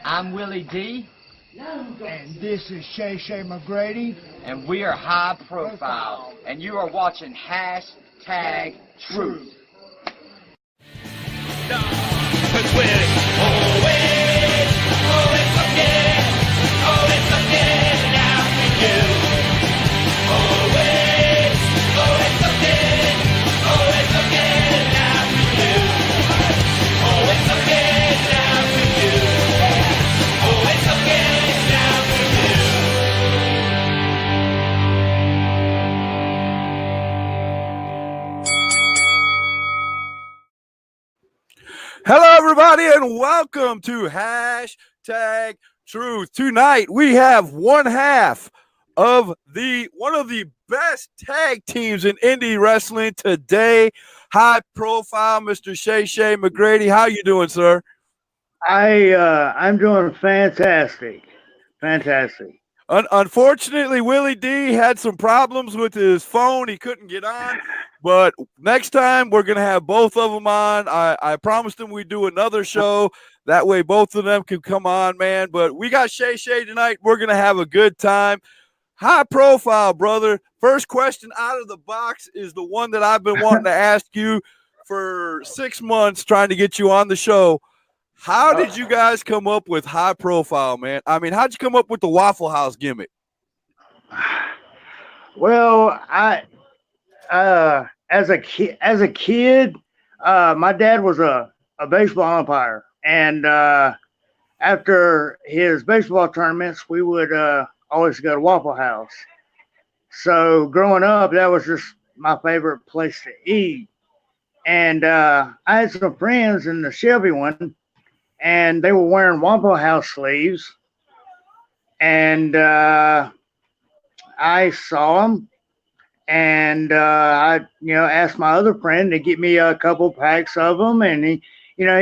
I'm Willie D. And this is Shea McGrady. And we are High Profile. And you are watching Hashtag Truth. No, 'cause we're always again now for you. Always again now for you. Always again now for you. Always again now for you. Hello, everybody, and welcome to Hashtag Truth. Tonight, we have one of the best tag teams in indie wrestling today. High profile, Mr. Shea McGrady. How you doing, sir? I'm doing fantastic. Unfortunately, Willie D had some problems with his phone. He couldn't get on. But next time, we're going to have both of them on. I promised him we'd do another show. That way, both of them can come on, man. But we got Shea tonight. We're going to have a good time. High profile, brother. First question out of the box is the one that I've been wanting to ask you for 6 months, trying to get you on the show. How did you guys come up with High Profile, man? I mean, how'd you come up with the Waffle House gimmick? Well, as a kid, my dad was a baseball umpire, and after his baseball tournaments, we would always go to Waffle House. So growing up, that was just my favorite place to eat. And I had some friends in the Shelby one, and they were wearing Waffle House sleeves. And I saw them, and I asked my other friend to get me a couple packs of them, and he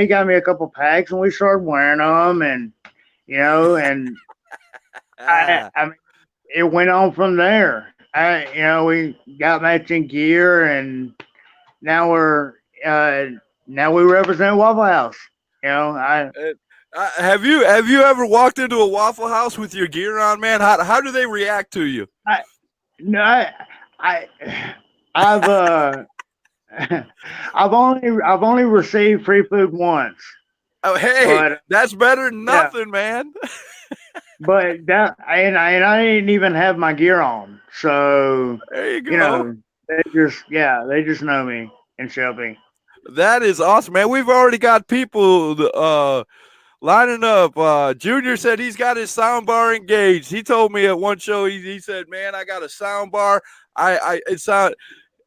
got me a couple packs, and we started wearing them, and and I mean, it went on from there. We got matching gear, and now we represent Waffle House. Have you ever walked into a Waffle House with your gear on, man? How do they react to you? I've only received free food once. Oh, hey, that's better than nothing, man. But I didn't even have my gear on, so there you go. They just know me in Shelby. That is awesome, man. We've already got people lining up. Junior said he's got his sound bar engaged. He told me at one show, he said, man, I got a sound bar.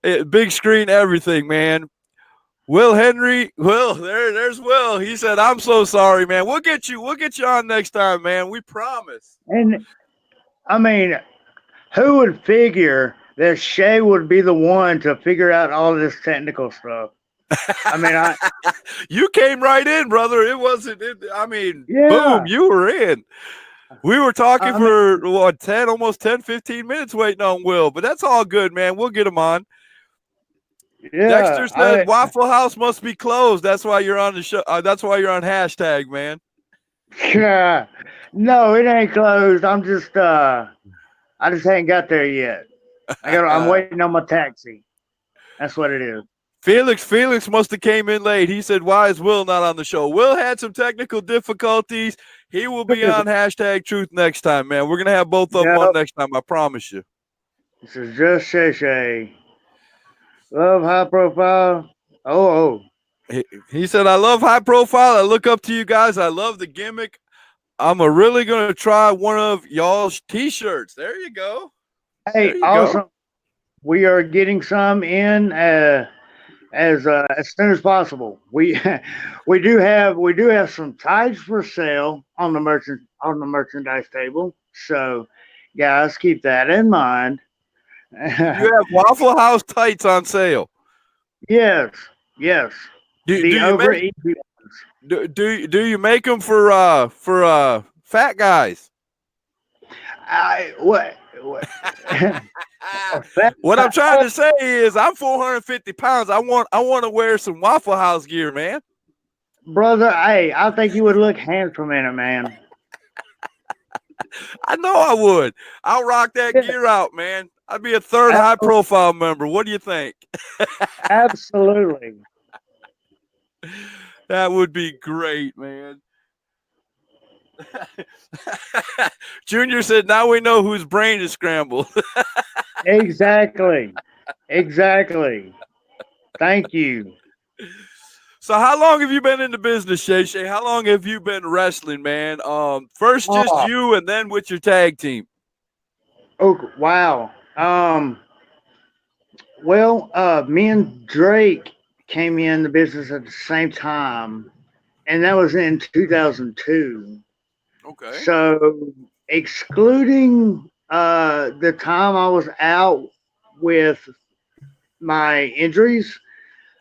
Big screen, everything, man. There's Will. He said, I'm so sorry, man. We'll get you on next time, man. We promise. And I mean, who would figure that Shea would be the one to figure out all this technical stuff? I mean, you came right in, brother. It wasn't. Boom, you were in. We were talking for 15 minutes waiting on Will, but that's all good, man. We'll get him on. Yeah, Dexter said Waffle House must be closed. That's why you're on the show. That's why you're on hashtag, man. Yeah, no, it ain't closed. I just ain't got there yet. I'm waiting on my taxi. That's what it is. Felix must have came in late. He said, why is Will not on the show? Will had some technical difficulties. He will be on hashtag Truth next time, man. We're going to have both of them on next time. I promise you. This is just Shea. Love High Profile. He said, I love High Profile. I look up to you guys. I love the gimmick. I'm really going to try one of y'all's T-shirts. There you go. Hey, awesome. We are getting some in as soon as possible. We do have some tights for sale on the merchandise table. So, guys, keep that in mind. You have Waffle House tights on sale. Yes. Do you make them for fat guys? What? What I'm trying to say is I'm 450 pounds. I want to wear some Waffle House gear, man. Brother, hey, I think you would look handsome in it, man. I know I would. I'll rock that Yeah, gear out, man. I'd be a third high ab- profile member. What do you think? absolutely. That would be great, man. Junior said, now we know whose brain is scrambled. Exactly. Exactly. Thank you. So how long have you been in the business, Shea? How long have you been wrestling, man? First just Oh, you and then with your tag team. oh wow. Well, me and Drake came in the business at the same time, and that was in 2002. Okay. So, excluding the time I was out with my injuries,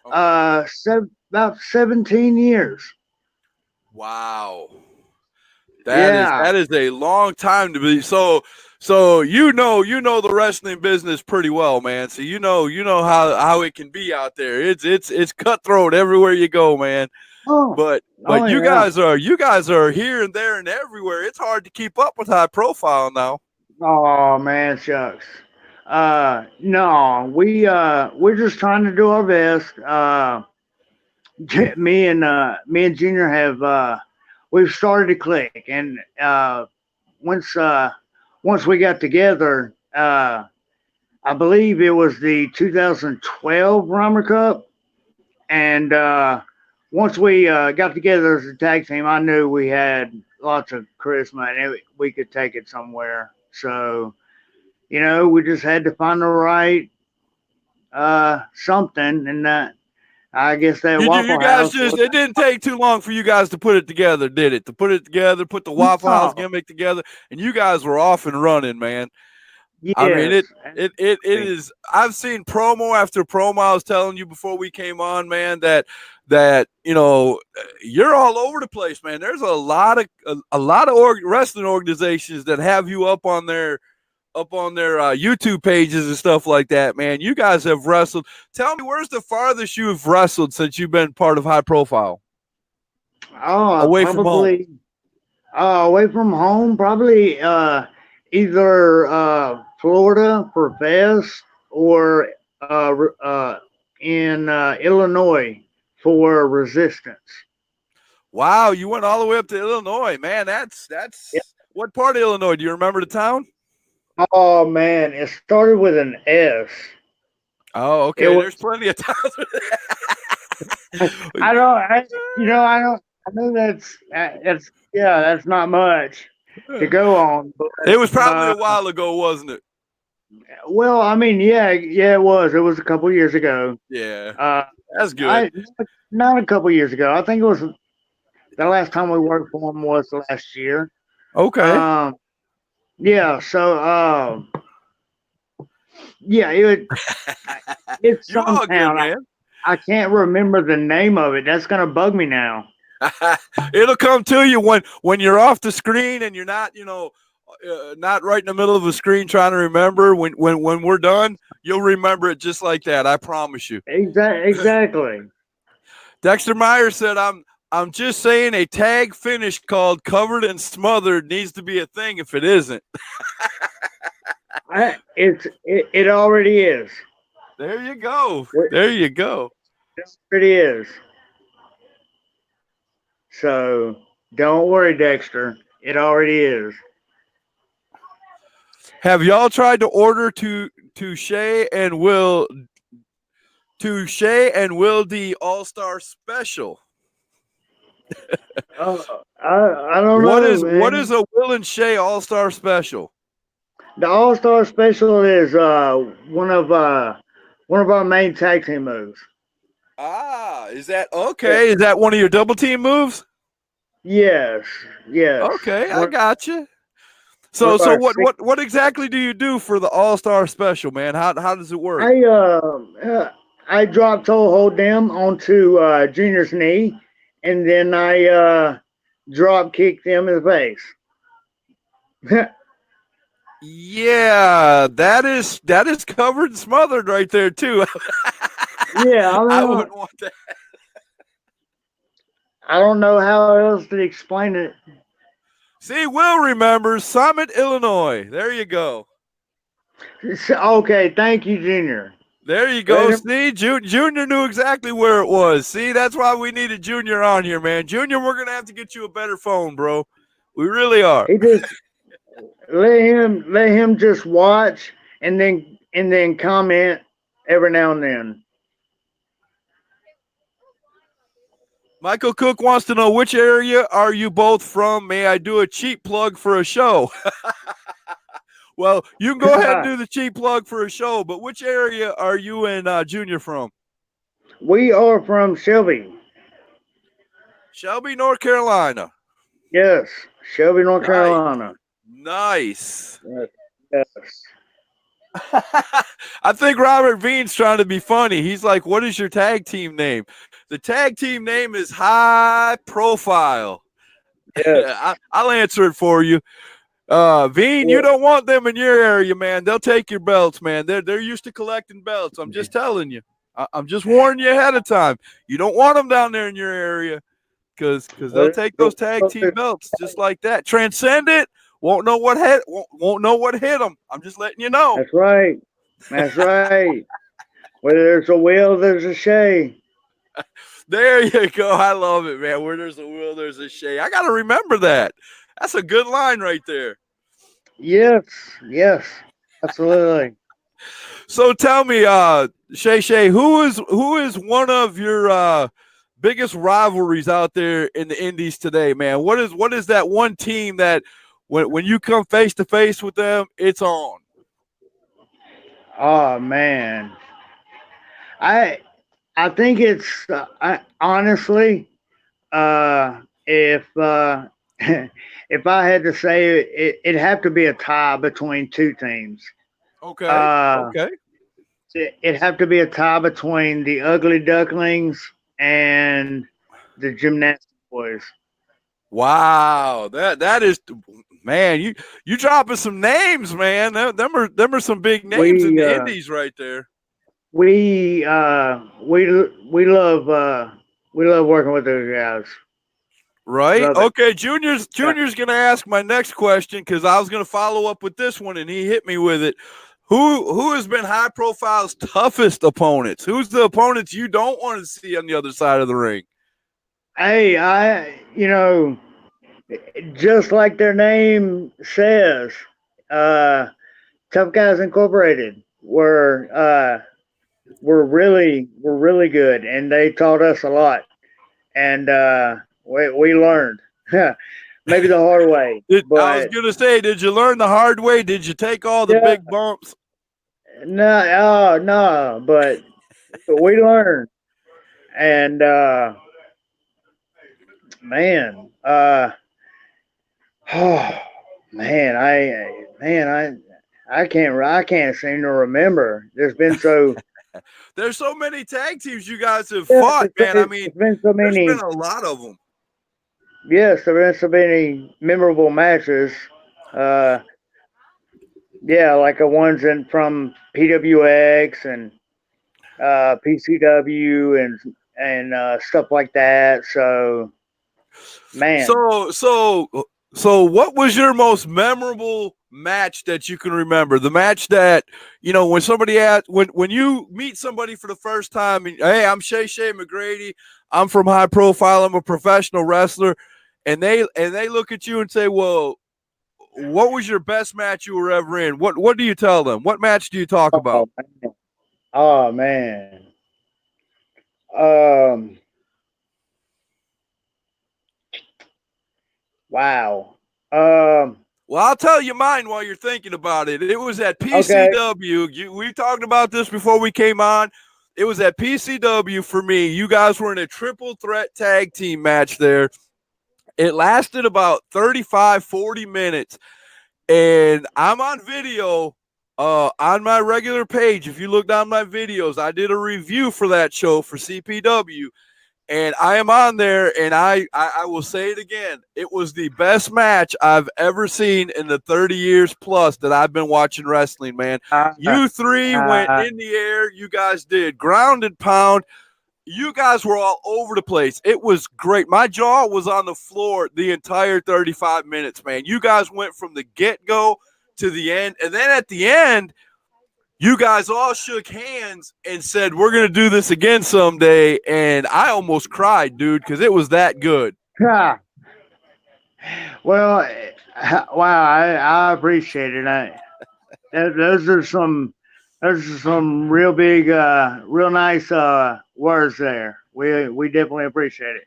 Okay. about 17 years. Wow. Yeah. That is a long time to be so you know the wrestling business pretty well, man. So you know how it can be out there. It's cutthroat everywhere you go, man. Oh, But oh yeah. you guys are here and there and everywhere. It's hard to keep up with high profile now. Oh man, shucks. No, we're just trying to do our best. Me and Junior have we've started to click, and once uh, once we got together, I believe it was the 2012 Rummer Cup, and once we got together as a tag team, I knew we had lots of charisma and we could take it somewhere. So we just had to find the right something, and I guess that You Waffle guys House just was. it didn't take too long for you guys to put it together, did it? To put it together, put the Waffle House No, gimmick together, and you guys were off and running, man. I mean, yes, it is. I've seen promo after promo. I was telling you before we came on, man, that you're all over the place, man. There's a lot of wrestling organizations that have you up on their YouTube pages and stuff like that, man. You guys have wrestled. Tell me, where's the farthest you've wrestled since you've been part of High Profile? oh, Away from home. probably away from home, probably either Florida for Fest or in Illinois for Resistance. Wow, you went all the way up to Illinois, man. That's Yeah. what part of Illinois? Do you remember the town? Oh man, it started with an S. Oh, It okay. was. There's plenty of towns. I don't. I don't. I know that's yeah. That's not much to go on, It was but probably a while ago, wasn't it? well, I mean, yeah, it was. It was a couple years ago. Yeah, Uh, that's good. I not a couple years ago. I think it was the last time we worked for him was last year. Okay. Um, yeah. So, yeah, it's You're some all good, town. man. I can't remember the name of it. That's gonna bug me now. It'll come to you when you're off the screen and you're not, not right in the middle of a screen trying to remember. When we're done, you'll remember it just like that. I promise you. Exactly. Dexter Meyer said, I'm just saying a tag finish called Covered and Smothered needs to be a thing if it isn't. It already is. There you go. It There you go. already is. So don't worry, Dexter. It already is. Have y'all tried to order to Shea and Will the All-Star Special? I don't know, What man. is a Will and Shea All-Star Special? The All Star Special is one of our main tag team moves. Ah, is that okay? Is that one of your double team moves? Yes, yes. Okay, I One, got you. one So of our what exactly do you do for the All-Star Special, man? How does it work? I drop toe hold them onto Junior's knee, and then I drop kick them in the face. Yeah, that is covered and smothered right there too. Yeah, I wouldn't want that. I don't know how else to explain it. See, Will remembers Summit, Illinois. There you go. Okay, thank you, Junior. There you go. Later. See, Junior knew exactly where it was. See, that's why we needed Junior on here, man. Junior, we're gonna have to get you a better phone, bro. We really are. He just let him just watch and then comment every now and then. Michael Cook wants to know, which area are you both from? May I do a cheap plug for a show? Well, you can go ahead and do the cheap plug for a show, but which area are you and Junior from? We are from Shelby. Shelby, North Carolina. Yes, Shelby, North Nice. Carolina. Nice. Yes. I think Robert Bean's trying to be funny. He's like, what is your tag team name? The tag team name is High Profile. Yes. I'll answer it for you. Bean, you don't want them in your area, man. They'll take your belts, man. They're used to collecting belts. I'm just telling you. I'm just warning you ahead of time. You don't want them down there in your area because they'll take those tag team belts just like that. Transcend it. Won't know what hit them. I'm just letting you know. That's right. That's right. Where there's a Will, there's a Shea. There you go. I love it, man. Where there's a Will, there's a Shea. I got to remember that. That's a good line right there. Yes, absolutely. So tell me, Shea, who is one of your biggest rivalries out there in the Indies today, man? What is that one team that when you come face to face with them, it's on? Oh man, I think it's honestly, if if I had to say it'd have to be a tie between two teams. Okay. Okay. It'd have to be a tie between the Ugly Ducklings and the Gymnastic Boys. Wow, that is, man. You dropping some names, man. Them are some big names in the Indies right there. We love working with those guys. Right. Okay. Junior's gonna ask my next question because I was gonna follow up with this one and he hit me with it. Who has been High Profile's toughest opponents? Who's the opponents you don't want to see on the other side of the ring? Hey, just like their name says, Tough Guys Incorporated were really good, and they taught us a lot, and we learned, maybe the hard way. I was gonna say, did you learn the hard way? Did you take all the big bumps? No, but we learned, and man, oh man, I can't seem to remember. There's so many tag teams you guys have fought, man. I mean, there's been a lot of them. Yes, there have been so many memorable matches. Like the ones from PWX and PCW and stuff like that. So, man. So what was your most memorable match that you can remember? The match that, when somebody when you meet somebody for the first time, and, hey, I'm Shea McGrady, I'm from High Profile, I'm a professional wrestler, and they look at you and say, well, what was your best match you were ever in? What do you tell them? What match do you talk about? Oh man. Wow. Well, I'll tell you mine while you're thinking about it. It was at PCW. Okay. We talked about this before we came on. It was at PCW for me. You guys were in a triple threat tag team match there. It lasted about 35, 40 minutes. And I'm on video on my regular page. If you look down my videos, I did a review for that show for CPW. And I am on there, and I will say it again. It was the best match I've ever seen in the 30 years plus that I've been watching wrestling, man. You three went in the air. You guys did ground and pound. you guys were all over the place. It was great. My jaw was on the floor the entire 35 minutes, man. You guys went from the get-go to the end. And then at the end, you guys all shook hands and said, we're going to do this again someday. And I almost cried, dude, because it was that good. Yeah. Well, wow, I appreciate it. Those are some real big, real nice words there. We definitely appreciate it.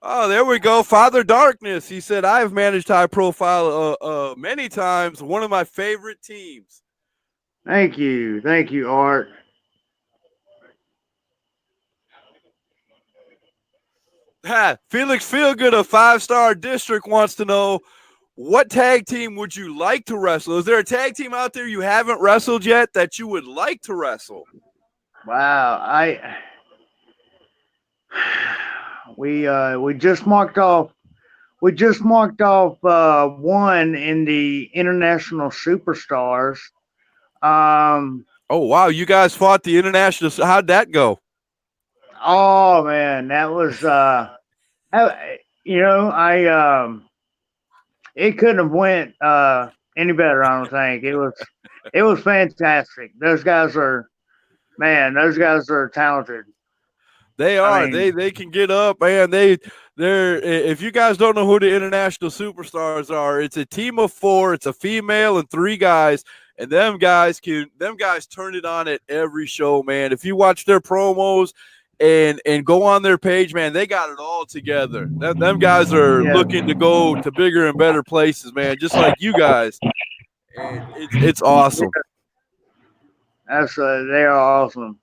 Oh, there we go. Father Darkness. He said, I've managed high profile many times. One of my favorite teams. Thank you, Art. Felix Feelgood of 5-Star District wants to know, what tag team would you like to wrestle? Is there a tag team out there you haven't wrestled yet that you would like to wrestle? Wow, we just marked off one in the International Superstars. Oh wow, you guys fought the international. How'd that go? Oh man, that was it couldn't have went any better. I don't think it was fantastic. Those guys are talented. They are. They can get up, man. They're. If you guys don't know who the International Superstars are, it's a team of 4. It's a female and 3 guys, and them guys turn it on at every show, man. If you watch their promos and go on their page, man, they got it all together. Them guys are looking to go to bigger and better places, man, just like you guys. And it's awesome. That's they are awesome.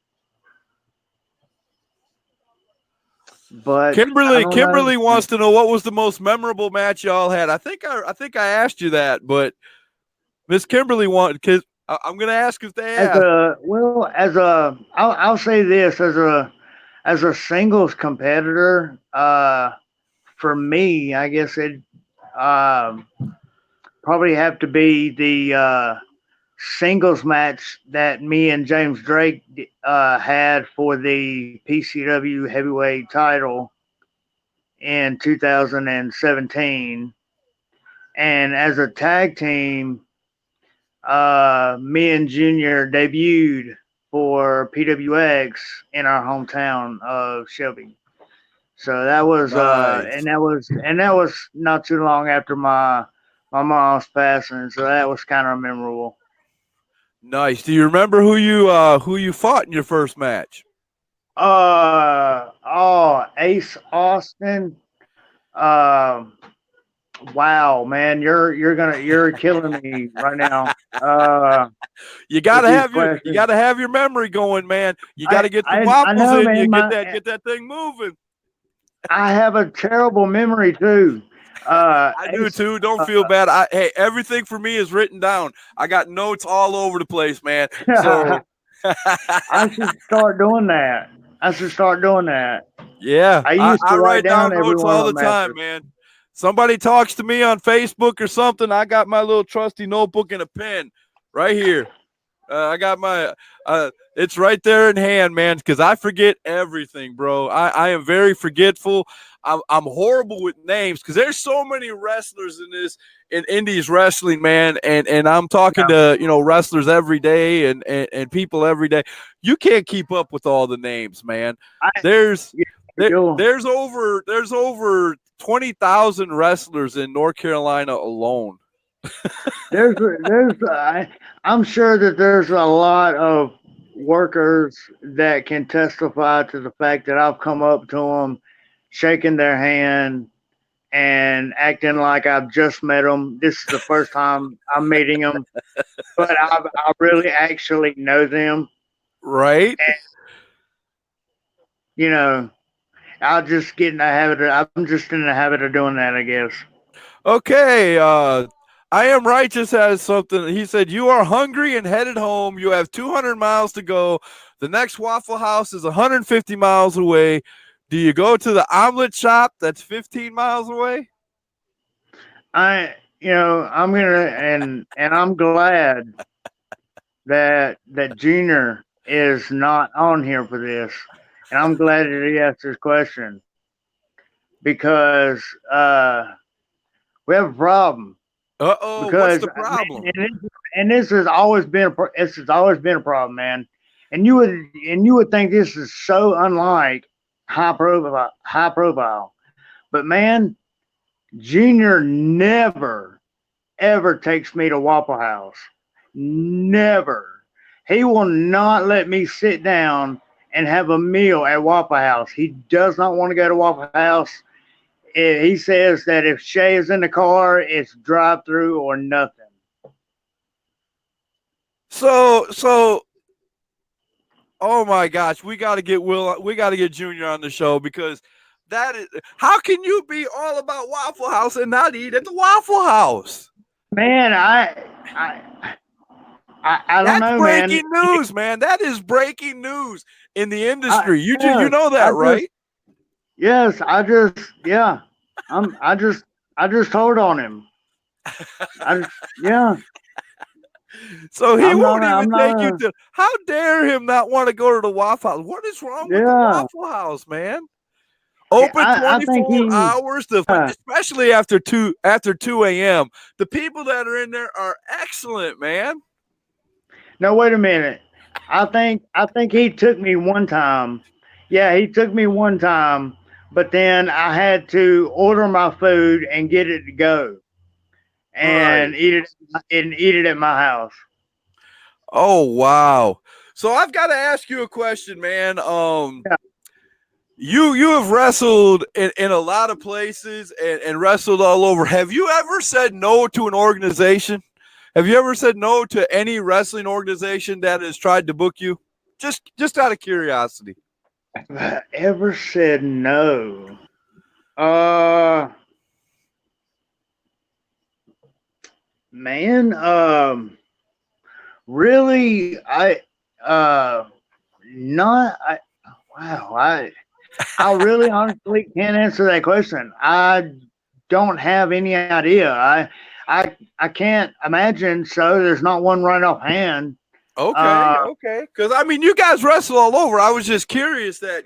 But Kimberly wants to know, what was the most memorable match y'all had. I think I asked you that, but Miss Kimberly because I'm going to ask if they asked. I'll say this, as a singles competitor, for me, I guess it probably have to be the singles match that me and James Drake had for the PCW heavyweight title in 2017. And as a tag team, me and Junior debuted for PWX in our hometown of Shelby. So that was nice. and that was not too long after my mom's passing, so that was kind of memorable. Nice. Do you remember who you fought in your first match? Ace Austin. Wow, man, you're killing me right now. You gotta have your memory going, man. You gotta get the waffles in. You get that thing moving. I have a terrible memory too. I do too. Don't feel bad. Hey, everything for me is written down. I got notes all over the place, man. So I should start doing that. Yeah, I used to write down every notes all the time, man. Somebody talks to me on Facebook or something, I got my little trusty notebook and a pen right here. I got my it's right there in hand, man, because I forget everything, bro. I am very forgetful. I'm horrible with names because there's so many wrestlers in indies wrestling, man, and I'm talking to wrestlers every day and people every day. You can't keep up with all the names, man. There's over 20,000 wrestlers in North Carolina alone. I'm sure that there's a lot of workers that can testify to the fact that I've come up to them, shaking their hand, and acting like I've just met them. This is the first time I'm meeting them, but I really actually know them. Right. And, I'm just in the habit of doing that, I guess. Okay. I Am Righteous has something. He said, you are hungry and headed home. You have 200 miles to go. The next Waffle House is 150 miles away. Do you go to the omelet shop that's 15 miles away? I'm gonna, and I'm glad that Junior is not on here for this. and I'm glad that he asked this question because we have a problem. Uh-oh, what's Because the problem? and this has always been this has always been a problem, man. And you would think this is so unlike high profile, but man, Junior never ever takes me to Waffle House. Never. He will not let me sit down and have a meal at Waffle House. He does not want to go to Waffle House. He says that if Shea is in the car, it's drive through or nothing. So oh my gosh, we got to get Junior on the show because that is how can you be all about Waffle House and not eat at the Waffle House? Man, I don't That's know, man. breaking news, man. That is breaking news in the industry. You Yes, know that, right? Yes, yeah. I just told on him. Yeah. So he won't I'm even not take you to. How dare him not want to go to the Waffle House? What is wrong with the yeah. Waffle House, man? Open I think 24 hours, especially after 2 a.m. The people that are in there are excellent, man. No, wait a minute. I think he took me one time. Yeah, he took me one time, but then I had to order my food and get it to go Right. and eat it at my house. Oh wow. So I've got to ask you a question, man. Yeah. You have wrestled in a lot of places and wrestled all over. Have you ever said no to an organization? Have you ever said no to any wrestling organization that has tried to book you? Just out of curiosity. Have I ever said no? Uh, Man, really, not, wow, I really honestly can't answer that question. I don't have any idea. I can't imagine. So there's not one right offhand. Okay. Because I mean, you guys wrestle all over. I was just curious that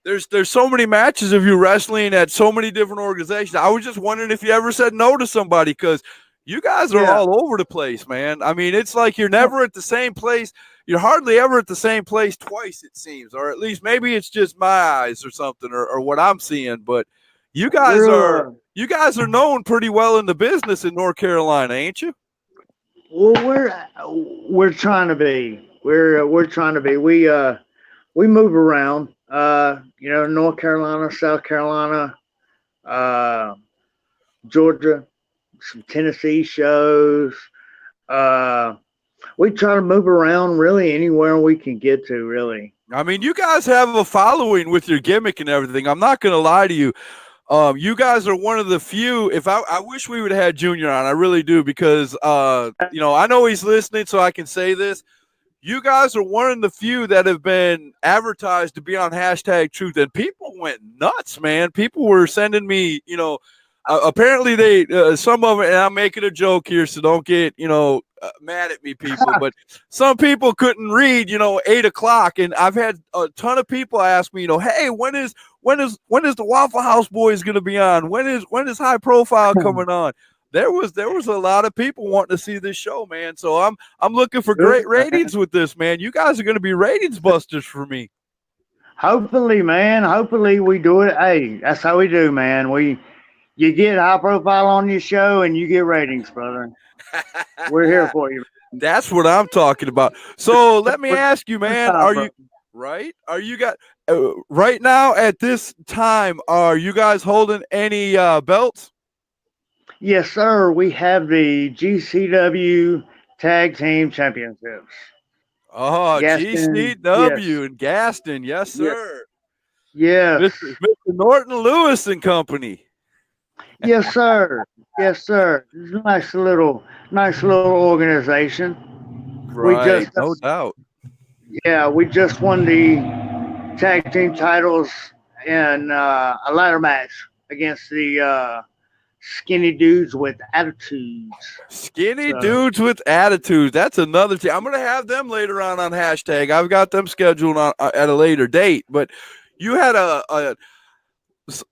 there's so many matches of you wrestling at so many different organizations. I was just wondering if you ever said no to somebody because you guys are Yeah. all over the place, man. I mean, it's like you're never at the same place. You're hardly ever at the same place twice, it seems, or at least maybe it's just my eyes or something, or what I'm seeing. But you guys We're are known pretty well in the business in North Carolina, ain't you? we're trying to be. We're trying to be. We move around. North Carolina, South Carolina, uh, Georgia, some Tennessee shows. Uh, we try to move around really anywhere we can get to. Really. I mean, you guys have a following with your gimmick and everything. I'm not going to lie to you. You guys are one of the few. If I wish we would have had Junior on, I really do, because I know he's listening, so I can say this. You guys are one of the few that have been advertised to be on #Truth, and people went nuts, man. People were sending me, apparently they some of it, and I'm making a joke here, so don't get mad at me, people. But some people couldn't read, 8 o'clock, and I've had a ton of people ask me, hey, when is the Waffle House Boys going to be on? When is High Profile coming on? There was a lot of people wanting to see this show, man. So I'm looking for great ratings with this, man. You guys are going to be ratings busters for me. Hopefully, man. Hopefully we do it. Hey, that's how we do, man. You get High Profile on your show and you get ratings, brother. We're here for you. That's what I'm talking about. So let me ask you, man, are you right? Are you guys right now at this time, are you guys holding any belts? Yes, sir. We have the GCW Tag Team Championships. Oh, Gaston, GCW yes. and Gaston. Yes, sir. Yes. Mr. Norton Lewis and Company. Yes, sir. Yes, sir. It's a nice little organization. Right, no doubt. Yeah, we just won the tag team titles in a ladder match against the skinny dudes with attitudes. Skinny So- dudes with attitudes. That's another team. I'm going to have them later on hashtag. I've got them scheduled on at a later date. But you had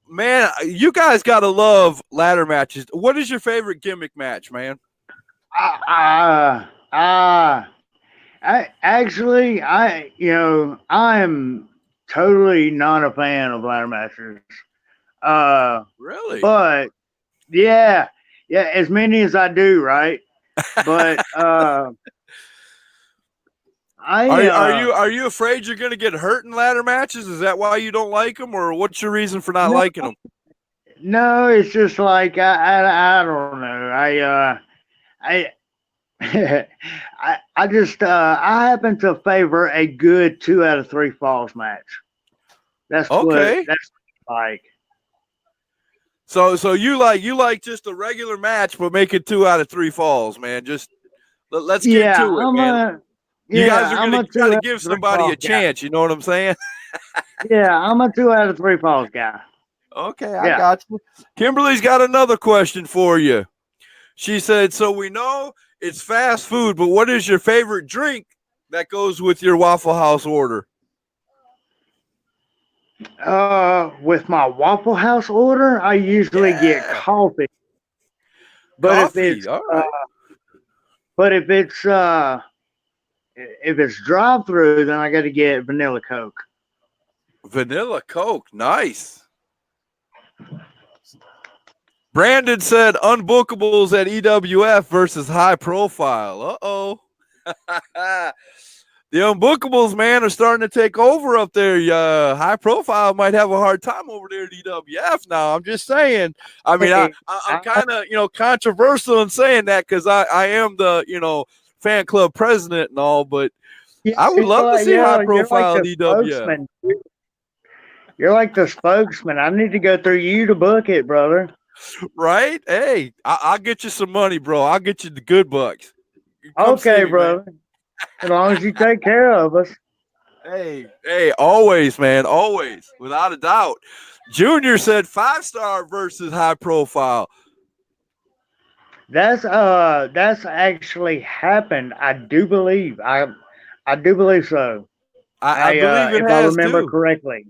man, you guys got to love ladder matches. What is your favorite gimmick match, man? I'm totally not a fan of ladder matches. Really? But yeah, as many as I do, right? But Are you afraid you're going to get hurt in ladder matches? Is that why you don't like them, or what's your reason for not liking them? No, it's just like I don't know. I happen to favor a good 2 out of 3 falls match. That's okay. That's like. So you like just a regular match, but make it 2 out of 3 falls, man. Just let's get to it, man. You guys are going to try to give somebody a chance. You know what I'm saying? Yeah, I'm a 2 out of 3 falls guy. Okay, I got you. Kimberly's got another question for you. She said, so we know it's fast food, but what is your favorite drink that goes with your Waffle House order? With my Waffle House order, I usually get coffee. But if it's drive-through, then I got to get vanilla Coke. Vanilla Coke, nice. Brandon said unbookables at EWF versus high profile. Uh-oh. The unbookables, man, are starting to take over up there. High profile might have a hard time over there at EWF now. I'm just saying. I mean, I'm kind of, controversial in saying that because I am the, fan club president and all, but I would love to see high profile at EWF. You're like the spokesman. I need to go through you to book it, brother. Right? Hey, I'll get you some money, bro. I'll get you the good bucks. Okay, brother. As long as you take care of us. Hey, always, man. Always. Without a doubt. Junior said 5-star versus high profile. That's actually happened. I do believe. I do believe so. I believe it if has I remember too. correctly.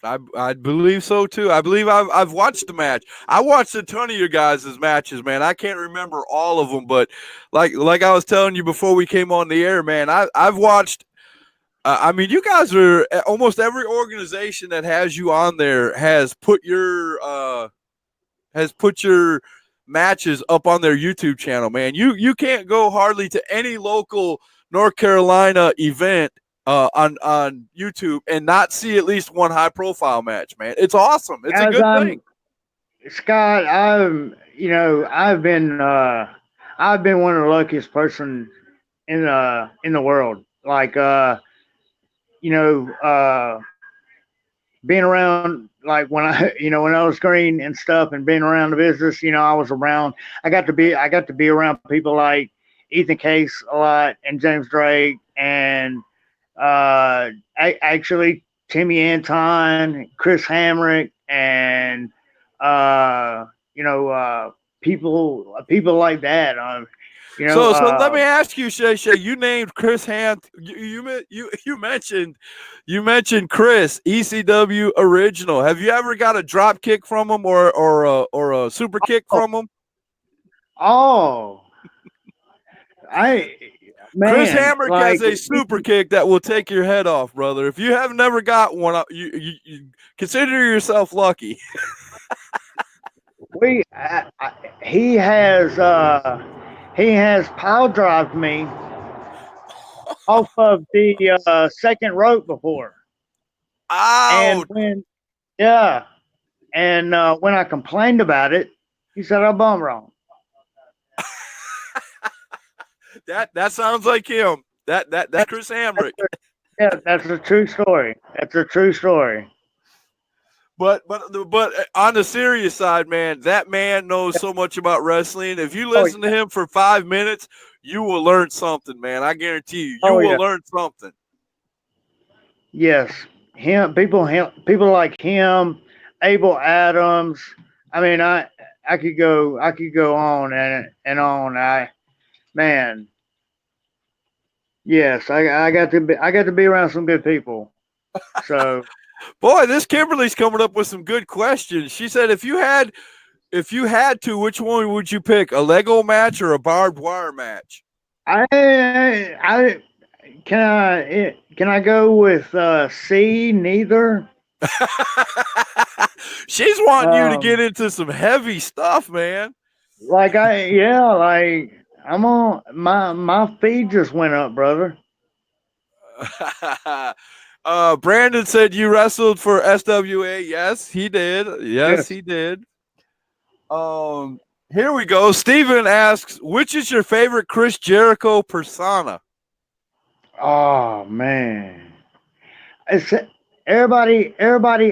I believe so too. I believe I've watched the match. I watched a ton of your guys' matches, man. I can't remember all of them, but like I was telling you before we came on the air, man, I've watched. I mean, you guys are almost every organization that has you on there has put your matches up on their YouTube channel, man. You can't go hardly to any local North Carolina event on YouTube and not see at least one high profile match, man. It's awesome. It's a good thing. Scott, I've been one of the luckiest person in the world. Like being around, like when I was green and stuff and being around the business, I was around. I got to be around people like Ethan Case a lot and James Drake and actually Timmy Anton, Chris Hamrick, and people like that. So let me ask you, Shea. You named Chris Ham. You mentioned Chris, ECW original. Have you ever got a drop kick from him or a super kick from him? Oh, Chris Hamrick has a super kick that will take your head off, brother. If you have never got one, you consider yourself lucky. He has pile drived me off of the second rope before. Ouch. And when I complained about it, he said I bum wrong. That sounds like him. That's Chris Hamrick. Yeah, that's a true story. That's a true story. But on the serious side, man, that man knows so much about wrestling. If you listen to him for 5 minutes, you will learn something, man. I guarantee you, you will learn something. Yes, people like him, Abel Adams. I mean, I could go on and on. Man, yes, I got to be around some good people. So Boy, this Kimberly's coming up with some good questions. She said, if you had to, which one would you pick? A Lego match or a barbed wire match? I can I go with C? Neither. She's wanting you to get Um, into some heavy stuff, man. like I'm on my feed just went up, brother. Brandon said you wrestled for SWA. Yes, he did. Yes, Yes. he did. Here we go. Steven asks, which is your favorite Chris Jericho persona? Oh man, it's everybody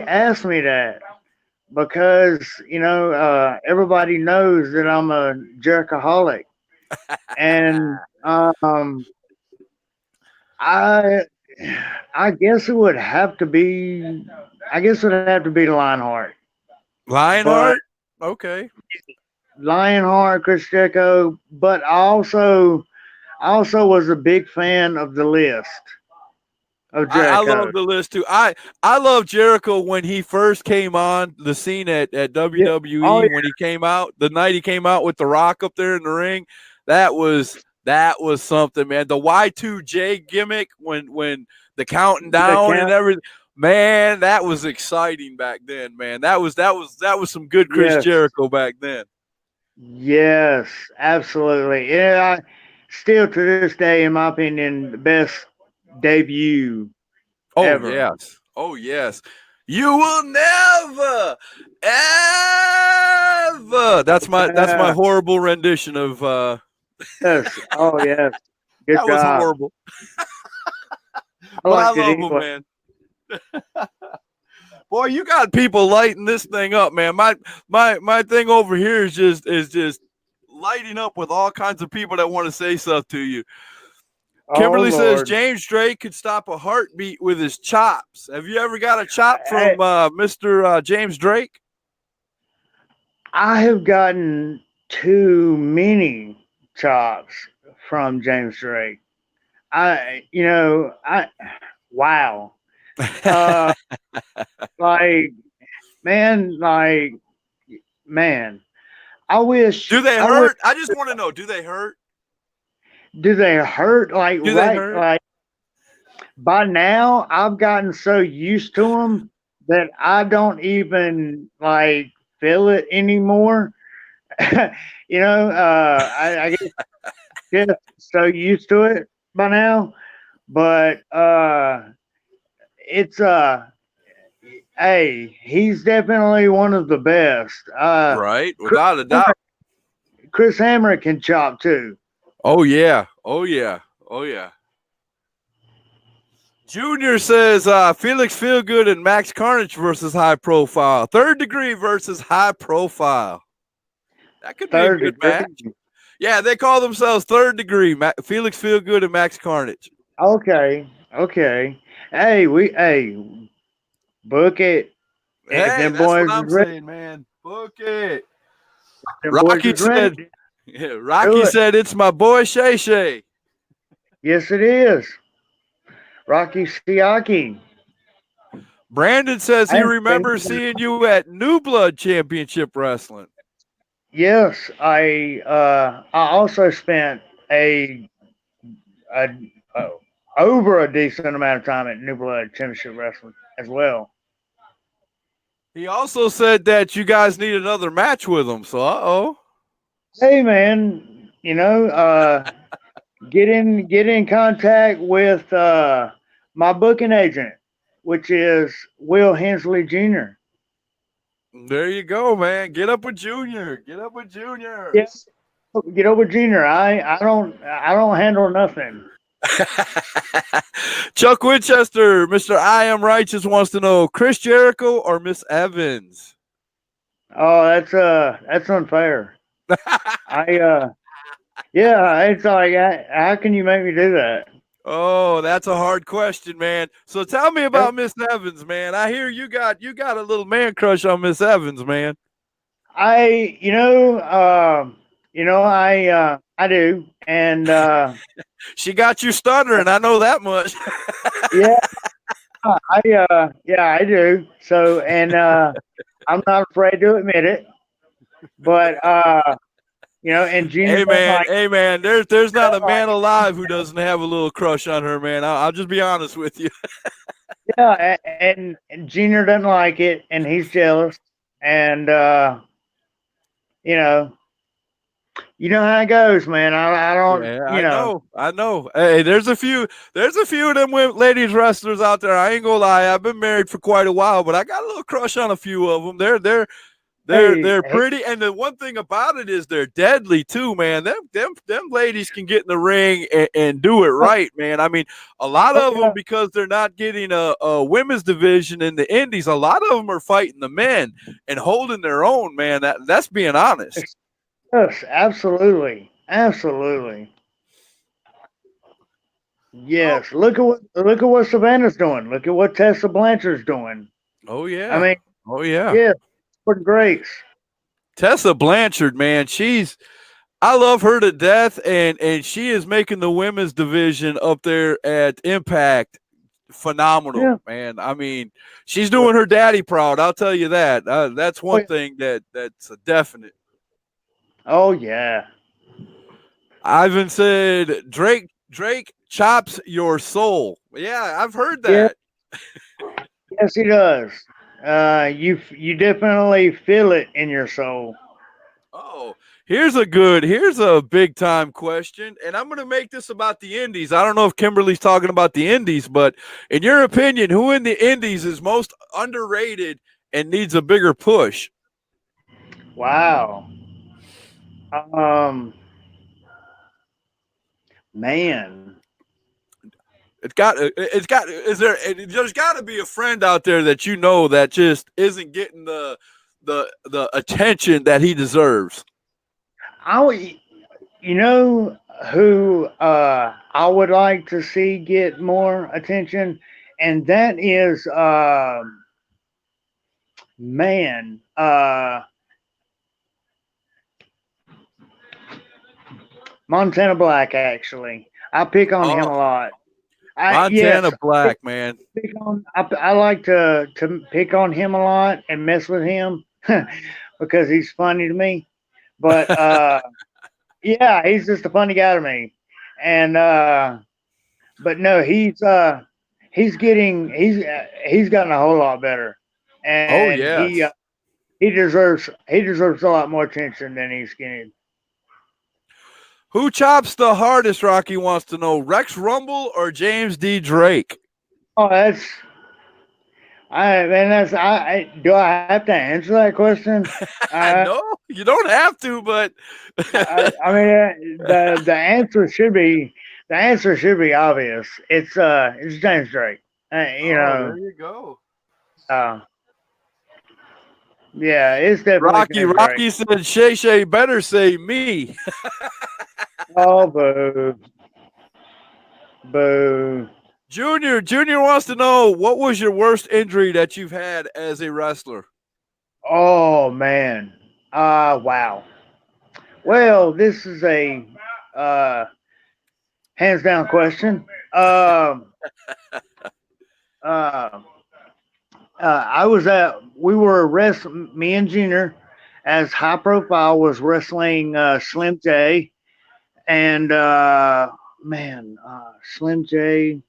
asks me that because everybody knows that I'm a jerkaholic, and I I guess it would have to be Lionheart, but Lionheart? Okay. Lionheart, Chris Jericho, but I also was a big fan of the list of I Jericho. love the list too. I love Jericho when he first came on the scene at Yeah. Oh WWE when he came out, the night he came out with The Rock up there in the ring. That was something, man. The Y2J gimmick when the counting yeah, down and everything. Man, that was exciting back then, man. That was some good Chris yes, Jericho back then. yes, absolutely. Yeah, still to this day, in my opinion, the best debut Oh ever. yes. Oh yes. You will never ever. That's my Yeah, horrible rendition of yes. Oh yes. Good that was job. horrible. I But I liked it love him, anyway. man. Boy, you got people lighting this thing up, man. My thing over here is just lighting up with all kinds of people that want to say stuff to you. Oh Kimberly says Lord. James Drake could stop a heartbeat with his chops. Have you ever got a chop I, from Mr. James Drake? I have gotten too many chops from James Drake. I wow. Uh, like man, like man. Do they I wish. hurt? I just want to know, do they hurt? Do they hurt? Like Do they right? hurt? Like by now, I've gotten so used to them that I don't even like feel it anymore. I guess just so used to it by now. But it's hey, he's definitely one of the best. Right, Chris without a Hammer, doubt. Chris Hammer can chop too. Oh yeah. Oh yeah. Oh yeah. Junior says Felix Feelgood and Max Carnage versus High Profile. Third Degree versus High Profile. That could be a Third good degree. match. Yeah, they call themselves Third Degree. Felix Feelgood and Max Carnage. Okay, okay. Hey, book it. If Hey, them that's what boys I'm is ready, saying, man. Book it. them boys Rocky is ready. said, yeah, Do Rocky it. said it's my boy Shea. Yes, it is. Rocky Siaki. Brandon says he I remembers seeing you at New Blood Championship Wrestling. Yes, I also spent a, a over a decent amount of time at New Blood Championship Wrestling as well. He also said that you guys need another match with him. So, Hey man, get in contact with my booking agent, which is Will Hensley Jr. there you go, man. Get up with Junior. Get up with Junior. Yes, get over Junior. I don't handle nothing. Chuck Winchester, Mr. I Am Righteous wants to know Chris Jericho or Miss Evans? Oh, that's unfair. Yeah, it's like how can you make me do that? Oh, that's a hard question, man. So tell me about Miss Evans, man. I hear you got a little man crush on Miss Evans, man. I do, and She got you stuttering. I know that much. yeah, yeah, I do. So, and I'm not afraid to admit it, but and Junior doesn't like Hey man, there's not a man it. alive who doesn't have a little crush on her, man. I'll just be honest with you. Yeah, and Junior doesn't like it, and he's jealous, and you know, you know how it goes, man. I don't, Yeah, I know. Hey, there's a few of them ladies wrestlers out there. I ain't gonna lie, I've been married for quite a while, but I got a little crush on a few of them. hey, They're hey, pretty, and the one thing about it is they're deadly too, man. Them ladies can get in the ring and do it oh, right, man. I mean, a lot oh of them yeah, because they're not getting a women's division in the Indies. A lot of them are fighting the men and holding their own, man. That's being honest. yes, absolutely, absolutely. Oh, Yes, look at what Savannah's doing. Look at what Tessa Blanchard's doing. oh I yeah, mean, oh yeah. yeah, for Grace. Tessa Blanchard, man, I love her to death, and she is making the women's division up there at Impact phenomenal, Yeah. man. I mean, she's doing her daddy proud. I'll tell you that. That's Oh, one yeah. thing that's a definite. Oh yeah. Ivan said Drake chops your soul. Yeah, I've heard Yeah. that. Yes, he does. You definitely feel it in your soul. Oh, here's a big time question, and I'm going to make this about the Indies. I don't know if Kimberly's talking about the Indies, but in your opinion, who in the Indies is most underrated and needs a bigger push? Wow. Um, man. There's got to be a friend out there that you know that just isn't getting the attention that he deserves. I would, you know who I would like to see get more attention, and that is man. Montana Black. Actually, I pick on him Oh, a lot. I Montana yes, Black, man. I like to pick on him a lot and mess with him because he's funny to me. But yeah, he's just a funny guy to me. And but no, he's gotten a whole lot better, Oh and yes. he deserves a lot more attention than he's getting. Who chops the hardest? Rocky wants to know: Rex Rumble or James D. Drake? Oh, I do I have to answer that question? Uh, No, you don't have to, but I mean, the answer should be obvious. It's James Drake. You oh, there know, you go. uh, yeah, it's definitely James Drake. Rocky said Shea better say me. Oh, boo, boo. Junior wants to know what was your worst injury that you've had as a wrestler? Oh man. Wow. Well, this is a uh hands down question. Uh, I was at we were wrestling me and Junior as high profile was wrestling Slim J and man Slim J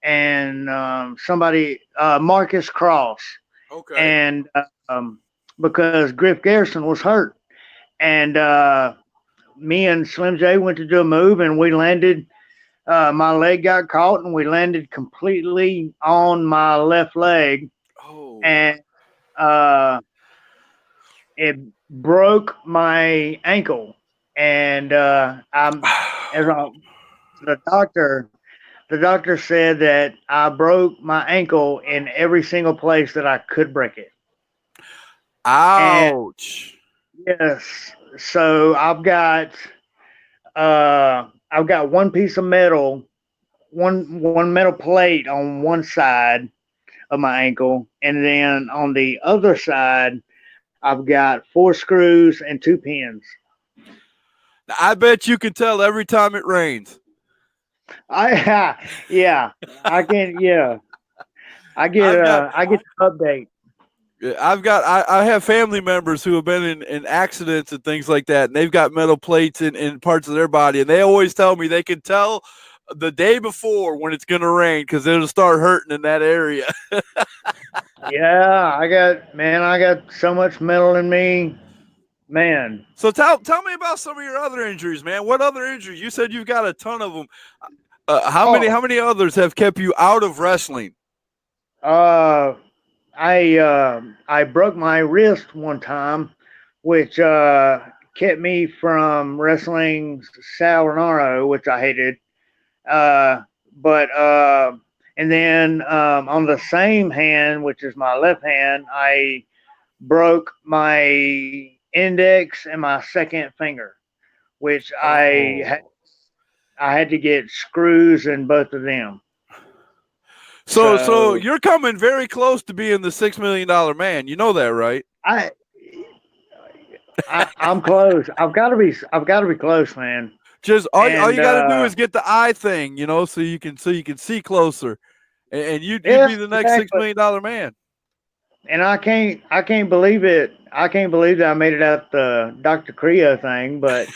and somebody Marcus Cross Okay. and because Griff Garrison was hurt and me and Slim J went to do a move and we landed. My leg got caught and we landed completely on my left leg Oh. and uh, it broke my ankle. And as I, the doctor, the doctor said that I broke my ankle in every single place that I could break it. And Ouch. yes, so I've got one piece of metal, one metal plate on one side of my ankle, and then on the other side I've got 4 screws and 2 pins. I bet you can tell every time it rains. Yeah, I can. Yeah, I I've got get the update. I have family members who have been in accidents and things like that, and they've got metal plates in parts of their body, and they always tell me they can tell the day before when it's going to rain because it'll start hurting in that area. Yeah, I got so much metal in me, man. So tell me about some of your other injuries, man. What other injuries? You said you've got a ton of them. How Oh, many others have kept you out of wrestling? uh, I broke my wrist one time, which kept me from wrestling Sal Renaro, which I hated. Uh, but and then on the same hand, which is my left hand, I broke my index and my second finger, which I had to get screws in both of them. So So you're coming very close to being the $6 million man. You know that, right? I, I'm close. I've got to be close, man. Just all And you got to do is get the eye thing, so you can see closer, and you'd yeah, be the next $6 exactly. million man. And I can't believe it. I can't believe that I made it out the Dr. Creo thing, but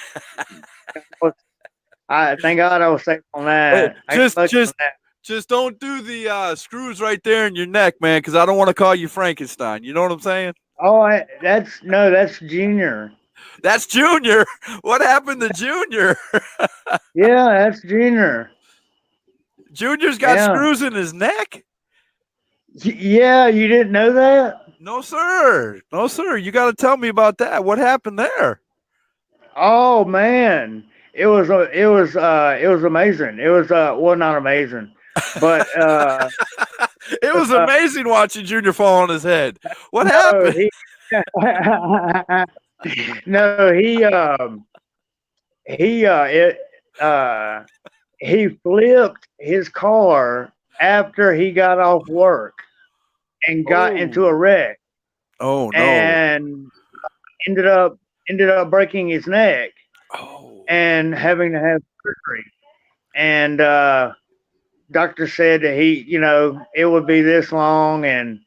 I thank God I was safe on that. I got lucky on that. Just don't do the screws right there in your neck, man, because I don't want to call you Frankenstein. You know what I'm saying? Oh, that's Junior. That's Junior. What happened to Junior? Yeah, that's Junior. Junior's got Yeah. screws in his neck? Yeah, you didn't know that? No, sir. No, sir. You got to tell me about that. What happened there? Oh man, it was amazing. It was well, not amazing, but It was amazing watching Junior fall on his head. What happened? No, he he flipped his car after he got off work and got into a wreck Oh no! and ended up breaking his neck Oh. and having to have surgery. And doctor said that it would be this long, and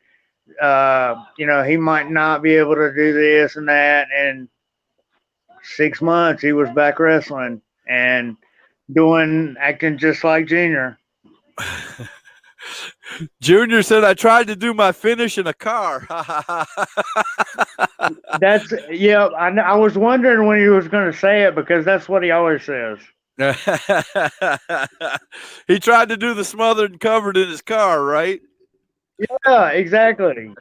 he might not be able to do this and that. And 6 months he was back wrestling and acting just like Junior. Junior said, I tried to do my finish in a car. That's, yeah, I was wondering when he was going to say it because that's what he always says. He tried to do the smothered and covered in his car, right? Yeah, exactly.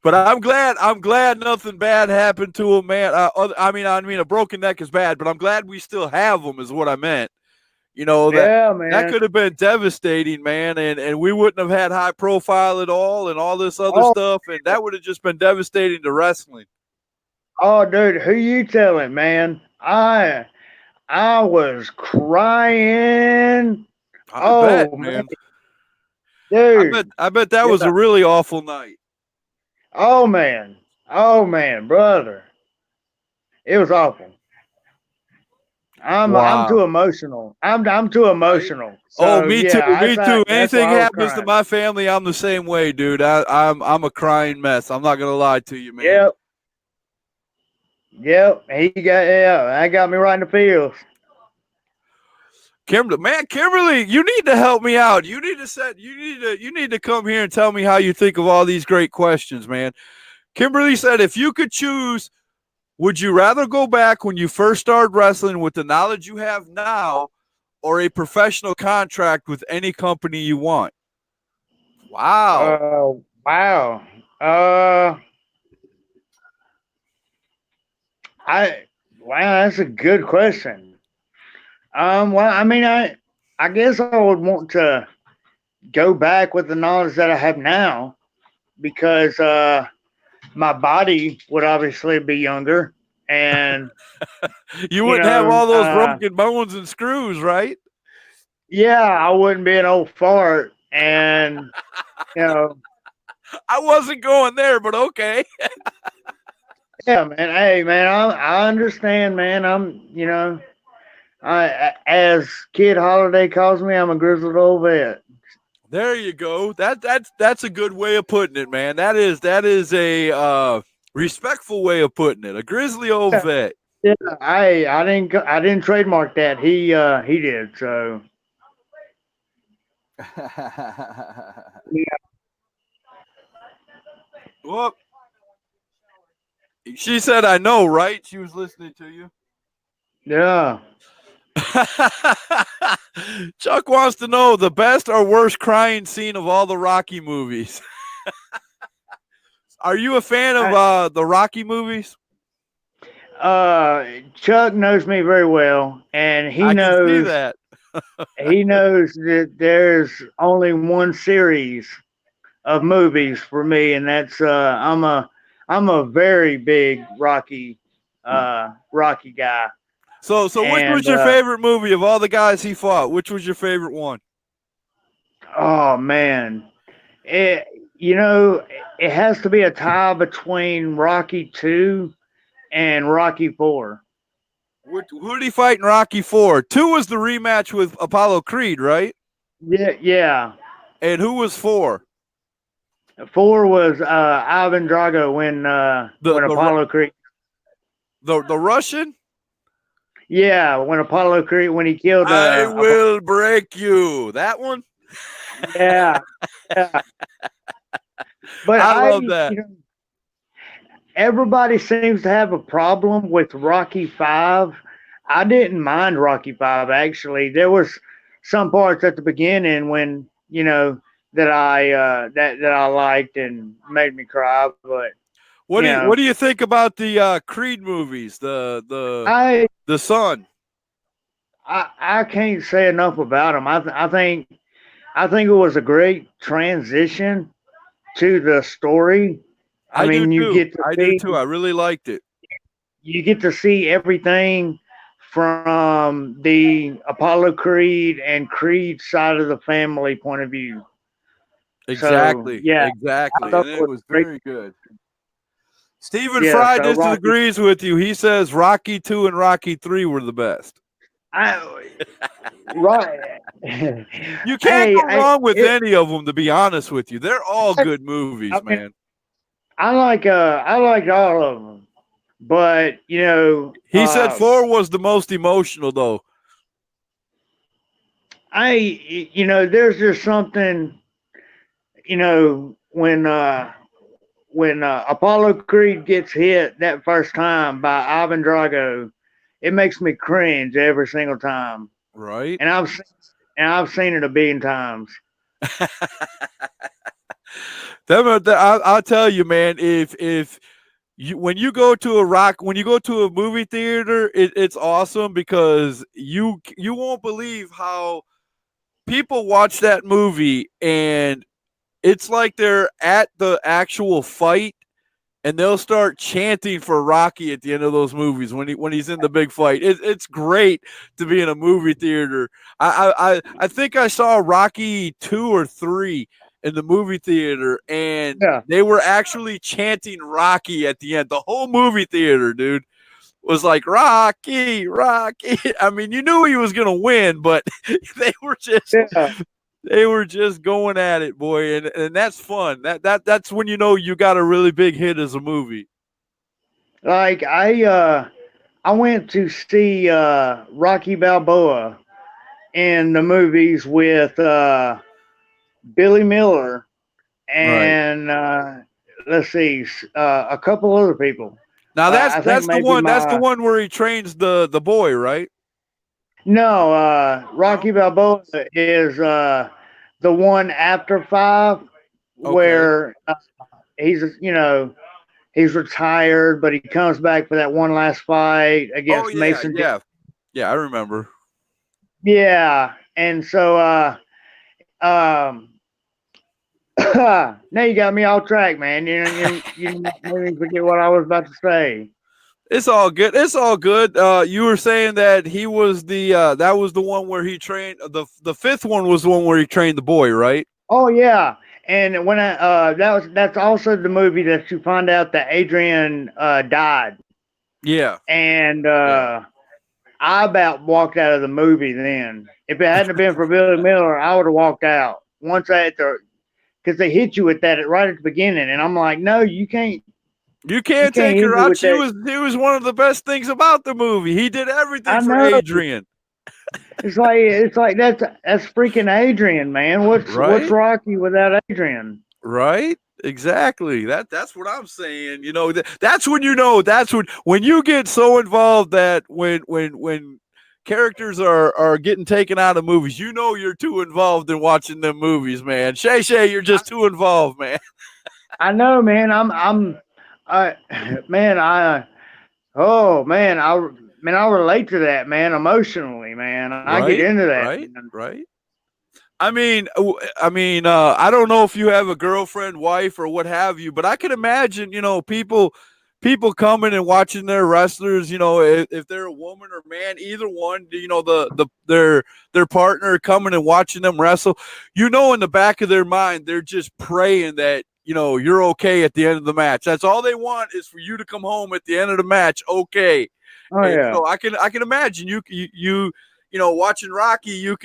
But I'm glad nothing bad happened to him, man. I mean, a broken neck is bad, but I'm glad we still have them, is what I meant. Yeah, man. That could have been devastating, man, and we wouldn't have had high profile at all and all this other stuff, and that would have just been devastating to wrestling. Oh, dude, who you telling, man? I was crying. I bet, man. Dude. I bet that was a really awful night. Oh man, brother. It was awful. I'm too emotional. I'm too emotional. So, me yeah, too. Me too. Anything happens crying. to my family, I'm the same way, dude. I'm a crying mess. I'm not gonna lie to you, man. Yep. That got me right in the feels. Kimberly, you need to help me out. You need to come here and tell me how you think of all these great questions, man. Kimberly said, if you could choose, would you rather go back when you first started wrestling with the knowledge you have now, or a professional contract with any company you want? Wow. Wow. That's a good question. Well, I mean, I guess I would want to go back with the knowledge that I have now, because my body would obviously be younger, and you wouldn't have all those broken bones and screws, right? Yeah, I wouldn't be an old fart, and I wasn't going there, but okay. Yeah, man. Hey, man, I understand, man. As Kid Holiday calls me, I'm a grizzled old vet. There you go. That's a good way of putting it, man. That is a respectful way of putting it. A grizzly old Yeah, vet. yeah. I didn't trademark that. He did. So yeah, Well, she said, "I know, right?" She was listening to you. yeah. Chuck wants to know the best or worst crying scene of all the Rocky movies. Are you a fan of I, the Rocky movies? Chuck knows me very well, and I can see that. he knows that there's only one series of movies for me, and that's I'm a very big Rocky guy, So which was and your favorite movie of all the guys he fought? Which was your favorite one? oh man, it you know it has to be a tie between Rocky 2 and Rocky 4. Who did he fight in Rocky 4? 2 was the rematch with Apollo Creed, right? Yeah, yeah. And who was 4? 4 was Ivan Drago The when the Ru- Apollo Creed. the Russian? Yeah, when Apollo Creed when he killed I will break you. That one? yeah, yeah. But I love that. everybody seems to have a problem with Rocky 5. I didn't mind Rocky 5 actually. There was some parts at the beginning when that I liked and made me cry. But What do you think about the Creed movies? The I the Son. I can't say enough about them. I think it was a great transition to the story. I I do mean, too. I do too. I really liked it. you get to see everything from the Apollo Creed and Creed side of the family point of view. So Exactly. yeah, I Exactly. thought And it it was was great. very good. Stephen Yeah, Fry so Rocky, disagrees with you. He says Rocky 2 and Rocky 3 were the best. I right. You can't Hey, go wrong with it, any of them, to be honest with you. They're all good I movies, mean, man. I like all of them, but He said 4 was the most emotional, though. there's just something when Apollo Creed gets hit that first time by Ivan Drago, it makes me cringe every single time. Right? And I've seen it a billion times. I'll tell you, man. If you when you go to a movie theater, it's awesome because you won't believe how people watch that movie and it's like they're at the actual fight and they'll start chanting for Rocky at the end of those movies when he's in the big fight. It's great to be in a movie theater. I think I saw Rocky 2 or 3 in the movie theater, and Yeah. they were actually chanting Rocky at the end. The whole movie theater, dude, was like Rocky, Rocky. I mean, you knew he was gonna win, but they were just Yeah. they were just going at it, boy, and that's fun. That's when you know you got a really big hit as a movie. Like I went to see Rocky Balboa in the movies with Billy Miller Right. and let's see, a couple other people. Now that's I think that's the maybe one. That's the my one where he trains the boy, right? no, No. Rocky Balboa is the one after 5 Okay. where he's he's retired, but he comes back for that one last fight Oh against yeah, Mason. yeah. I remember. Yeah, and so um, now you got me off track, man. You made me forget what I was about to say. It's all good. It's all good. You were saying that he was that was the one where he trained the fifth one was the one where he trained the boy, right? Oh yeah, And when that's also the movie that you find out that Adrian died, Yeah. and Yeah. I about walked out of the movie. Then, if it hadn't been for Billy Miller, I would have walked out once I at the because they hit you with that right at the beginning, and I'm like, no, you can't. You You can't can't take hit her me out. with that. He was one of the best things about the movie. He did everything I for know. Adrian. It's like that's freaking Adrian, man. What's Right? Rocky without Adrian? Right? Exactly. That's what I'm saying. You know, that's when you know. That's when you get so involved that when characters are getting taken out of movies, you know you're too involved in watching them movies, man. Shay, you're just too involved, man. I know, man. I, man. Oh, man. I relate to that, man. Emotionally, man. I get Right? into that, Right? man. Right? I don't know if you have a girlfriend, wife, or what have you, but I can imagine, people coming and watching their wrestlers. If they're a woman or man, either one, their partner coming and watching them wrestle. In the back of their mind, they're just praying that you're okay at the end of the match. That's all they want is for you to come home at the end of the match, okay. Oh And yeah. I can imagine watching Rocky, you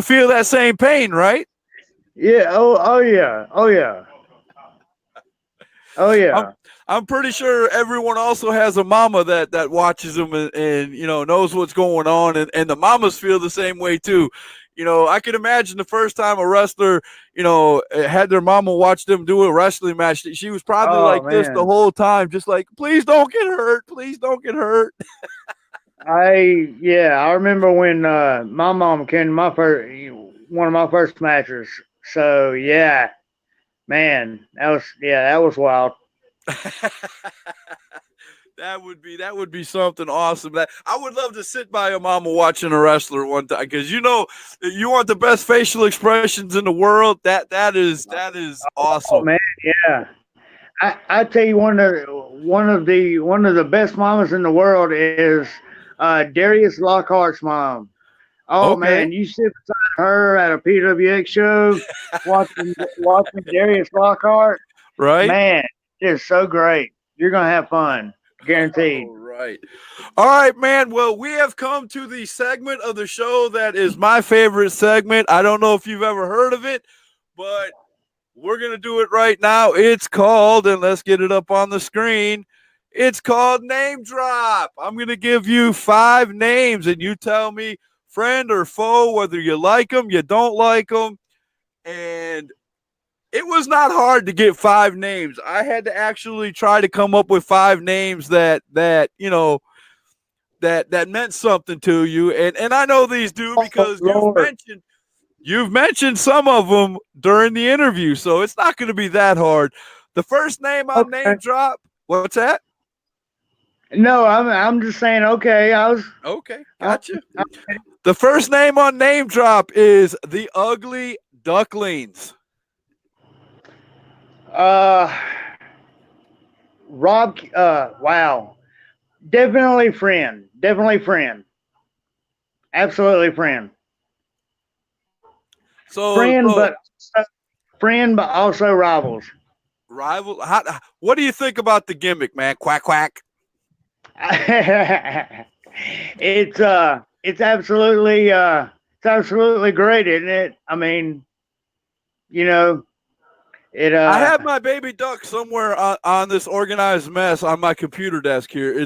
feel that same pain, right? Yeah. Oh yeah. Oh yeah. Oh I'm yeah. I'm pretty sure everyone also has a mama that watches them and knows what's going on, and the mamas feel the same way too. I can imagine the first time a wrestler, had their mama watch them do a wrestling match. She was probably Oh like this the man. whole time, just like, please don't get hurt, please don't get hurt. I remember when my mom came to my first one of my first matches. So yeah, man, that was wild. That would be something awesome. That I would love to sit by a mama watching a wrestler one time, because you want the best facial expressions in the world. That is Oh awesome. man, yeah. I tell you one of the best mamas in the world is Darius Lockhart's mom. Oh Okay, man, you sit beside her at a PWX show watching Darius Lockhart, right. man, it's so great. You're gonna have fun, All guaranteed. right. All right, man. Well, we have come to the segment of the show that is my favorite segment. I don't know if you've ever heard of it, but we're going to do it right now. It's called, and let's get it up on the screen. It's called Name Drop. I'm going to give you 5 names, and you tell me, friend or foe, whether you like them, you don't like them. And it was not hard to get 5 names. I had to actually try to come up with 5 names that meant something to you. And I know these do Oh because Lord. you've mentioned some of them during the interview, so it's not going to be that hard. The first name on Okay. Name Drop, what's that? No, I'm just saying. Okay, Okay, I, gotcha. The first name on Name Drop is the Ugly Ducklings. uh, Rob. Wow. Definitely friend. Definitely friend. Absolutely friend. So, Friend, so but also rivals. rival. What do you think about the gimmick, man? Quack quack. It's absolutely great, isn't it? I mean, you know, it I have my baby duck somewhere on this organized mess on my computer desk here.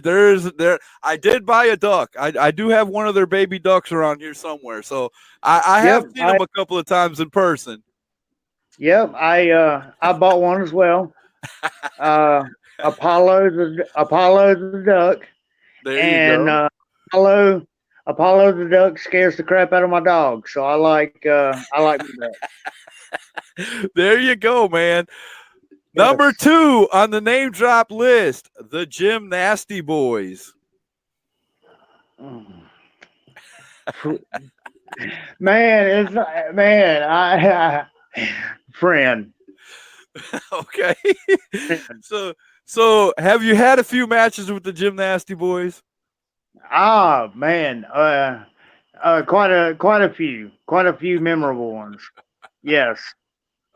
I did buy a duck. I do have one of their baby ducks around here somewhere. So I yep, have seen them a couple of times in person. I bought one as well. Uh Apollo the duck, There you and go. Apollo Apollo the duck scares the crap out of my dog. So I like my duck. There you go, man. Number Yes. 2 on the Name Drop list, the Gym Nasty Boys. Mm. Man, friend. Okay. So have you had a few matches with the Gym Nasty Boys? Ah, man. Quite a few memorable ones. Yes,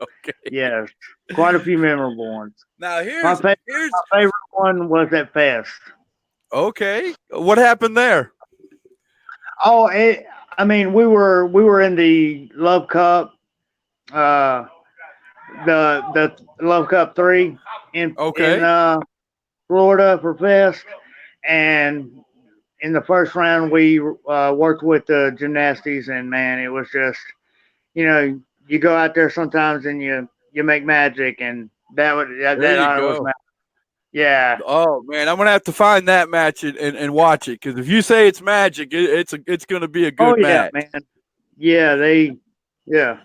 Okay. yes, quite a few memorable ones. Now My, here's fa- here's my favorite one was at Fest. okay. What happened there? Oh, I mean, we were in the Love Cup, uh, the Love Cup 3 in Okay. Florida for Fest, and in the first round we worked with the gymnastics, and man, it was just you go out there sometimes and you make magic, and There that you honor was go. magic. Yeah. Oh man, I'm gonna have to find that match and watch it because if you say it's magic, it's gonna be a Oh good yeah, match. man. Yeah, yeah.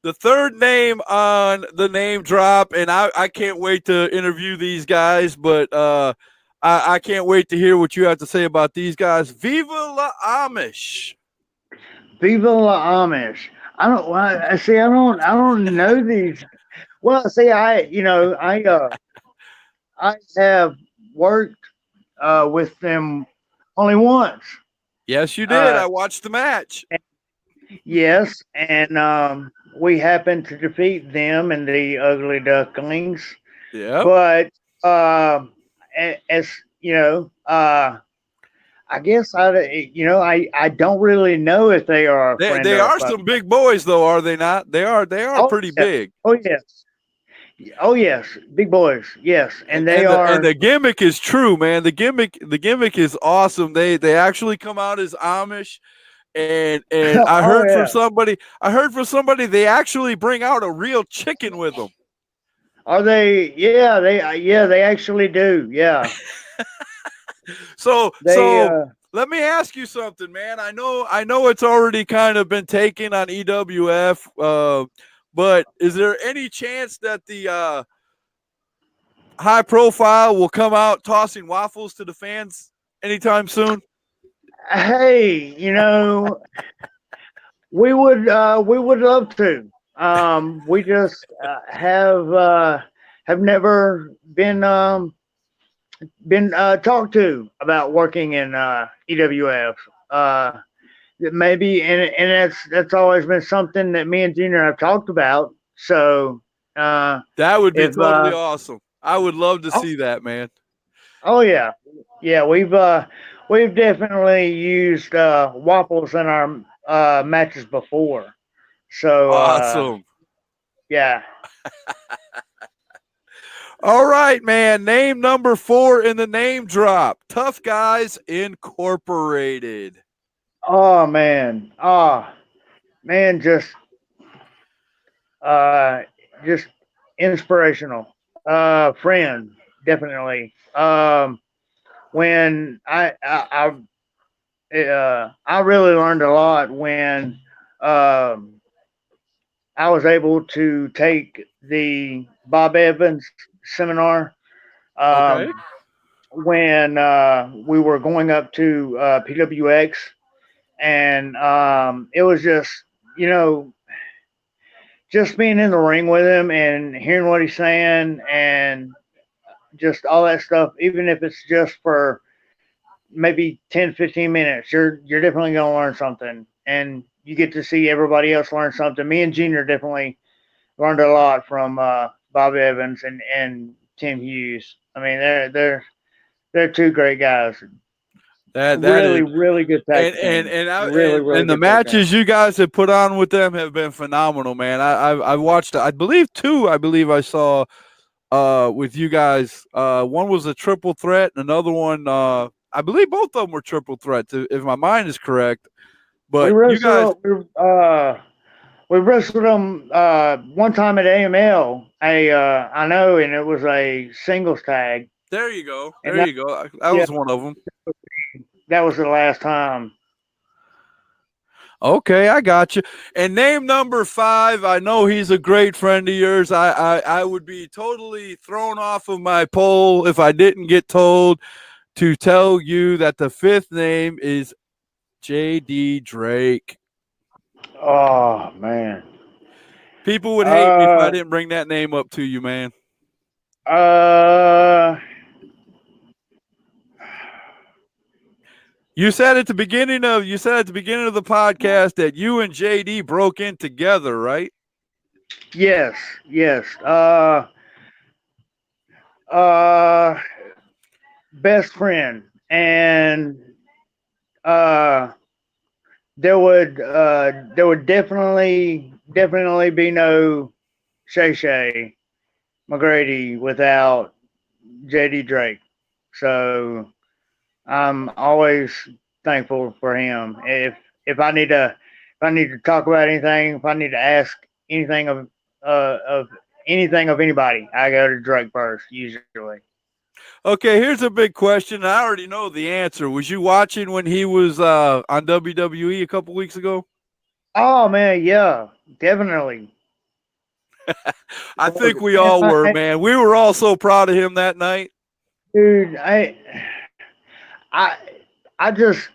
The third name on the name drop, and I can't wait to interview these guys, but I can't wait to hear what you have to say about these guys. Viva la Amish. Viva la Amish. I don't. I see. I don't know these. Well, see, I have worked with them only once. Yes, you did. Uh, I watched the match. yes, and we happened to defeat them and the Ugly Ducklings. Yep. But as you know, I guess I don't really know if they are a friend They or a are foe. some big boys, though, are they not? They are Oh pretty yeah. big. Oh yes. Oh yes. Big boys. Yes, and they And are. the gimmick is true, man. The gimmick is awesome. They actually come out as Amish, and Oh yeah. I heard from somebody they actually bring out a real chicken with them. Are they? Yeah, they actually do. Yeah, they. So let me ask you something, man. I know it's already kind of been taken on EWF, but is there any chance that the high profile will come out tossing waffles to the fans anytime soon? Hey, we would love to. We just have never been talked to about working in EWF. Maybe, and that's always been something that me and Junior have talked about. So That would be if totally awesome. I would love to oh, see that, man. oh yeah, yeah, we've definitely used waffles in our matches before. So Awesome. yeah. All right, man. Name number 4 in the name drop. Tough Guys Incorporated. Oh man. Oh man, uh just inspirational. Friend, definitely. When I really learned a lot when um I was able to take the Bob Evans seminar Okay. when we were going up to PWX, and it was just you know just being in the ring with him and hearing what he's saying and just all that stuff, even if it's just for maybe 10, 15 minutes, you're definitely going to learn something. And you get to see everybody else learn something. Me and Junior definitely learned a lot from Bob Evans and Tim Hughes. I mean, they're two great guys. That Really, is really good tag team. Really, really and the good tag team. matches you guys have put on with them have been phenomenal, man. I've watched I believe 2 I believe I saw with you guys. One was a triple threat, and another one I believe both of them were triple threats if my mind is correct. We But you guys wrestled. We wrestled them one time at AML. I know, and it was a singles tag, there you go. and There you go. That yeah, was one of them. that was the last time. Okay, I got you. And name number 5, I know he's a great friend of yours. I would be totally thrown off of my pole if I didn't get told to tell you that the 5th name is J.D. Drake. Oh man. People would hate me if I Uh, didn't bring that name up to you, man. uh, You said at the beginning of the podcast that you and JD broke in together, right? Yes, yes. Uh, best friend, and uh, there would definitely be no Shea McGrady without JD Drake. So I'm always thankful for him. If I need to talk about anything, if I need to ask anything of anything of anybody, I go to Drake first usually. Okay, here's a big question. I already know the answer. Was you watching when he was on WWE a couple weeks ago? Oh man, yeah, definitely. I think we And all were, man. We were all so proud of him that night. dude, I, I just,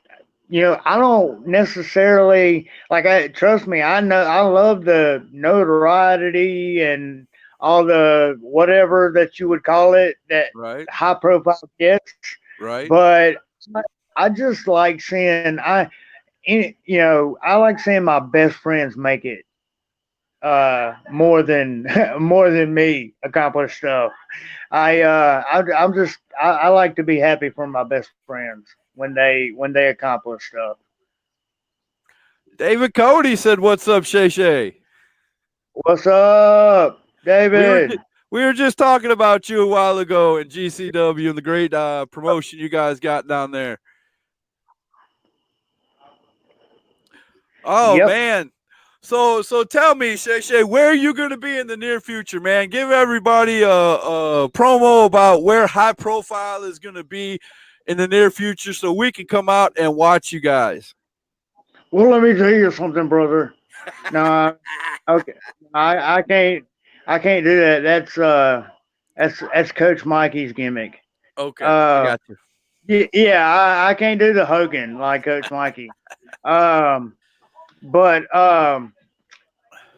I don't necessarily like. I trust me. I know I love the notoriety and all the whatever that you would call it, that Right, high profile gets. right. But I just like seeing I like seeing my best friends make it more than more than me accomplish stuff. I like to be happy for my best friends when they accomplish stuff. David Cody said, "What's up, Shay Shay?" What's up, We were David? ju- we were just talking about you a while ago in GCW and the great promotion you guys got down there. Oh Yep. man. So tell me, Shay Shay, where are you going to be in the near future, man? Give everybody a promo about where High Profile is going to be in the near future so we can come out and watch you guys. Well, let me tell you something, brother. No, okay. I can't do that. That's Coach Mikey's gimmick. Okay, I Uh, got you. yeah, I can't do the Hogan like Coach Mikey. Um, but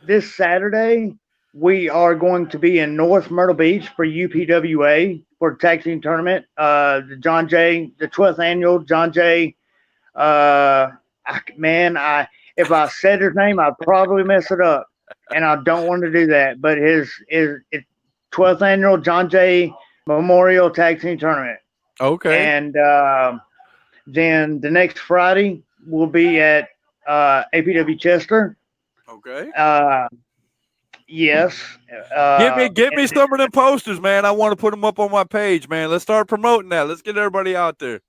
this Saturday we are going to be in North Myrtle Beach for UPWA for tag team tournament. The 12th annual John Jay. Uh, man, if I said his name, I'd probably mess it up, and I don't want to do that. But his 12th annual John Jay Memorial Tag Team Tournament, Okay. and then the next Friday we'll be at APW Chester. Okay. Yes. Get me some of them posters, man. I want to put them up on my page, man. Let's start promoting that. Let's get everybody out there.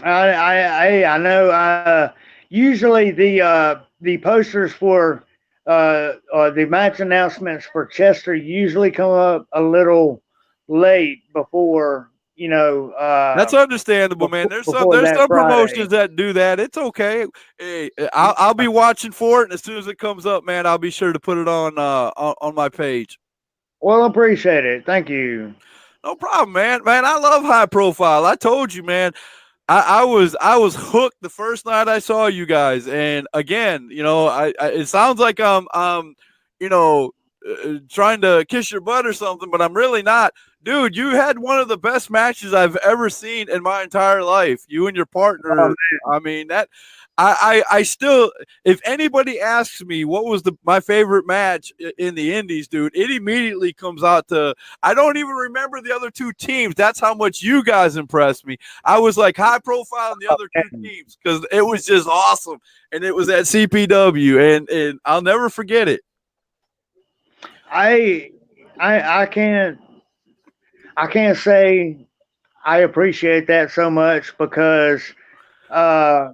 I know. Usually the posters for the match announcements for Chester usually come up a little late before That's understandable, man. There's before that some Friday. promotions that do that. It's okay. Hey, I'll be watching for it, and as soon as it comes up, man, I'll be sure to put it on my page. Well, appreciate it. Thank you. No problem, man. Man, I love High Profile. I told you, man. I was hooked the first night I saw you guys, and again, it sounds like you know, trying to kiss your butt or something, but I'm really not, dude. You had one of the best matches I've ever seen in my entire life. You and your partner. I mean that. I still, if anybody asks me what was my favorite match in the Indies, dude, it immediately comes out to, I don't even remember the other two teams. That's how much you guys impressed me. I was like High Profile in the other two teams because it was just awesome, and it was at CPW, and I'll never forget it. I I can't say I appreciate that so much because uh,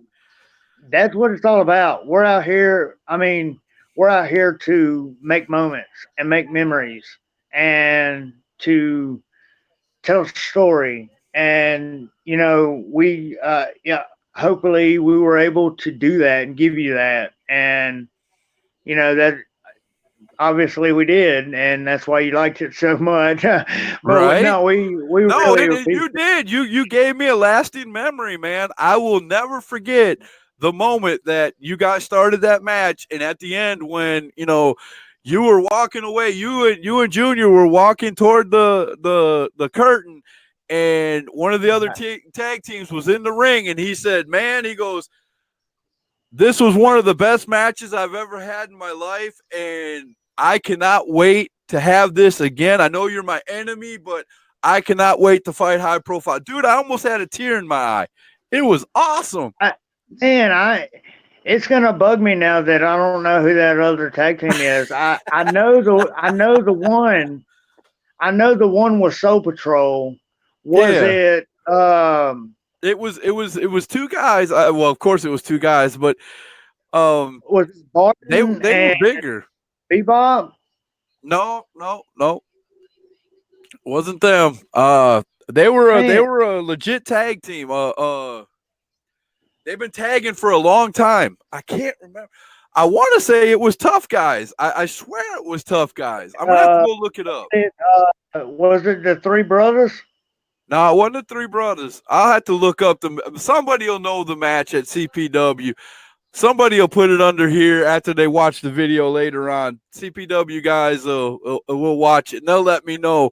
that's what it's all about. We're out here. I mean, we're out here to make moments and make memories and to tell a story. And we yeah, hopefully we were able to do that and give you that. And that obviously we did, and that's why you liked it so much. But Right? no, we No, really you appreciate. did. You gave me a lasting memory, man. I will never forget the moment that you guys started that match, and at the end when you were walking away, you and Junior were walking toward the curtain, and one of the other tag teams was in the ring, and he said, man, he goes, this was one of the best matches I've ever had in my life, and I cannot wait to have this again. I know you're my enemy, but I cannot wait to fight High Profile. Dude, I almost had a tear in my eye. It was awesome. It's gonna bug me now that I don't know who that other tag team is. I know the one was Soul Patrol. Was it It was two guys. Well, of course it was two guys, but was it Barton they were bigger. Bebop? No. Wasn't them. They were a legit tag team. They've been tagging for a long time. I can't remember. I want to say it was Tough Guys. I swear it was Tough Guys. I'm gonna have to go look it up. Was it the Three Brothers? No, it wasn't the Three Brothers. I'll have to look up somebody will know the match at CPW. Somebody will put it under here after they watch the video later on. CPW guys will watch it and they'll let me know.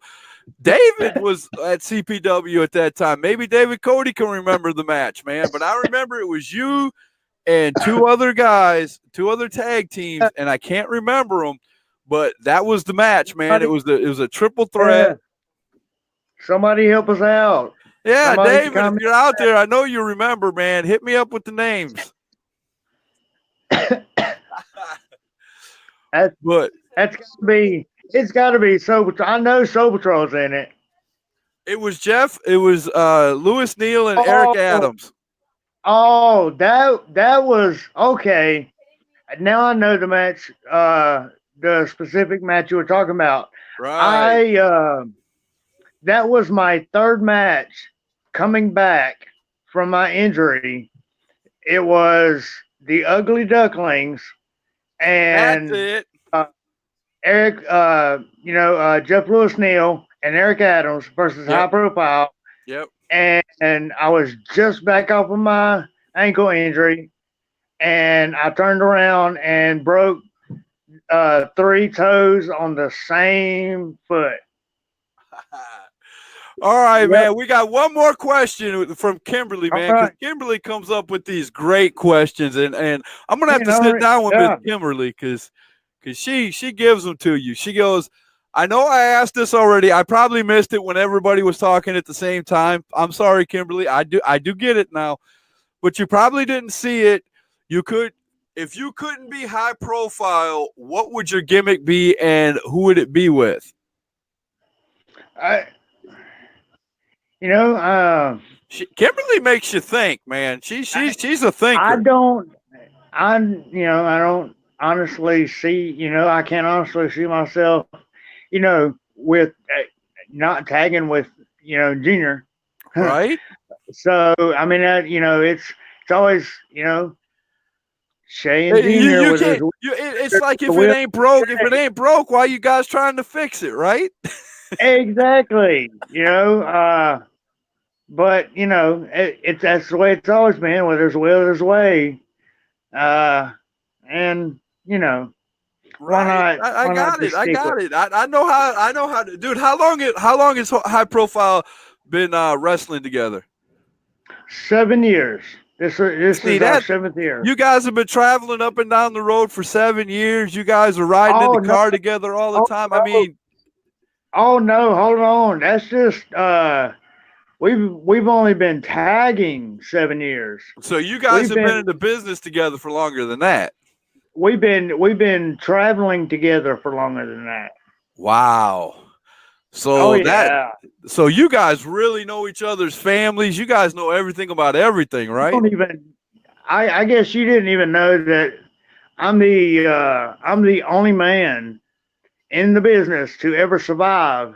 David was at CPW at that time. Maybe David Cody can remember the match, man. But I remember it was you and two other guys, two other tag teams, and I can't remember them. But that was the match, man. It was a triple threat. Somebody help us out. Yeah, Somebody David, if you're out there, I know you remember, man. Hit me up with the names. It's got to be Soul Patrol. I know Soul Patrol's in it. It was Jeff. It was Louis Neal and Eric Adams. Oh, that was okay. Now I know the match. The specific match you were talking about. Right. That was my third match coming back from my injury. It was the Ugly Ducklings and that's it. Eric, Jeff Louis Neal and Eric Adams versus High Profile. Yep. And I was just back off of my ankle injury, and I turned around and broke 3 toes on the same foot. All right, man. We got one more question from Kimberly, man. Because Kimberly comes up with these great questions, and I'm gonna have to sit down with Miss Kimberly because she gives them to you. She goes, I know I asked this already. I probably missed it when everybody was talking at the same time. I'm sorry, Kimberly. I do get it now, but you probably didn't see it. If you couldn't be high profile, what would your gimmick be, and who would it be with? Kimberly makes you think, man. She's a thinker. I don't honestly see, I can't honestly see myself, with not tagging with, Junior. Right. So, I mean, it's always, Shea and Junior. It's like if it ain't broke, why you guys trying to fix it, right? Exactly. But that's the way it's always been. Where there's a will, there's a way. And why not? I got it. I know how to, dude. How long has High Profile been wrestling together? 7 years. This is our 7th year. You guys have been traveling up and down the road for 7 years. You guys are riding in the car together all the time. I mean, oh no, hold on. That's just we've only been tagging 7 years. So you guys have been in the business together for longer than that. We've been traveling together for longer than that. Wow. So so you guys really know each other's families. You guys know everything about everything, right? I guess you didn't even know that I'm the only man in the business to ever survive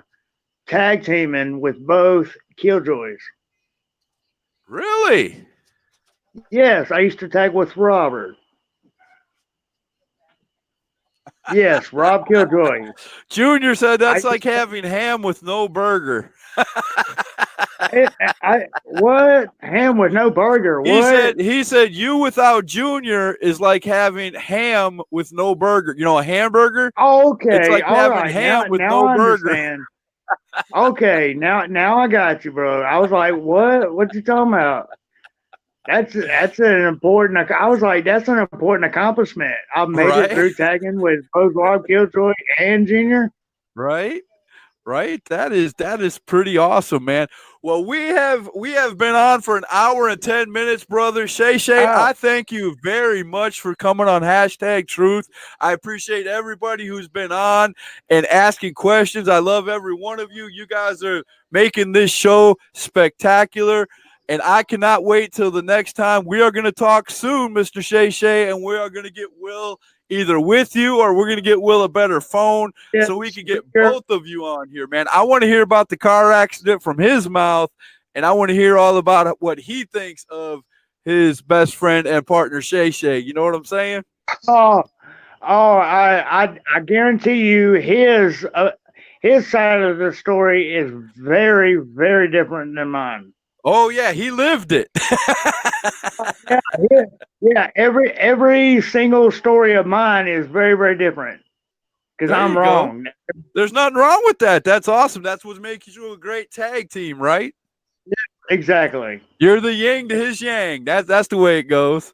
tag teaming with both Killjoys. Really? Yes, I used to tag with Robert. Yes, Rob Killjoy. Junior said that's like having ham with no burger. What? Ham with no burger? What? He said you without Junior is like having ham with no burger. You know, a hamburger? Oh, okay. It's like all having right. ham with now no I burger. Understand. Okay, now I got you, bro. I was like, what? What you talking about? That's an important. I was like, that's an important accomplishment. I made it Right? through tagging with both Rob Killjoy and Junior. Right? Right? That is pretty awesome, man. Well, we have been on for an hour and 10 minutes, brother. Shea, Oh, I thank you very much for coming on hashtag truth. I appreciate everybody who's been on and asking questions. I love every one of you. You guys are making this show spectacular. And I cannot wait till the next time. We are going to talk soon, Mr. Shea, and we are going to get Will either with you or we're going to get Will a better phone yeah, so we can get speaker. both of you on here, man. I want to hear about the car accident from his mouth, and I want to hear all about what he thinks of his best friend and partner, Shea. You know what I'm saying? Oh, I guarantee you, his side of the story is very, very different than mine. Oh, yeah, he lived it. Yeah, yeah, yeah. Every single story of mine is very, very different because There I'm you go. wrong. There's nothing wrong with that. That's awesome. That's what makes you a great tag team, right? Exactly. You're the yin to his yang. That's the way it goes.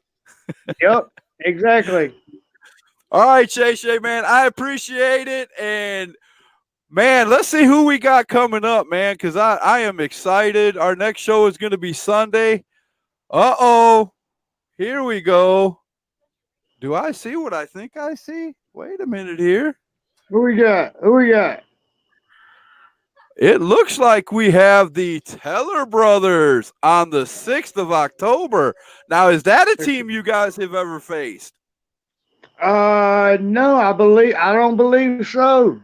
Yep. Exactly. All right, Shea, man, I appreciate it. And man, let's see who we got coming up, man, because I am excited. Our next show is going to be Sunday. Uh-oh. Here we go. Do I see what I think I see? Wait a minute here. Who we got? Who we got? It looks like we have the Teller brothers on the 6th of October. Now, is that a team you guys have ever faced? No, I don't believe so.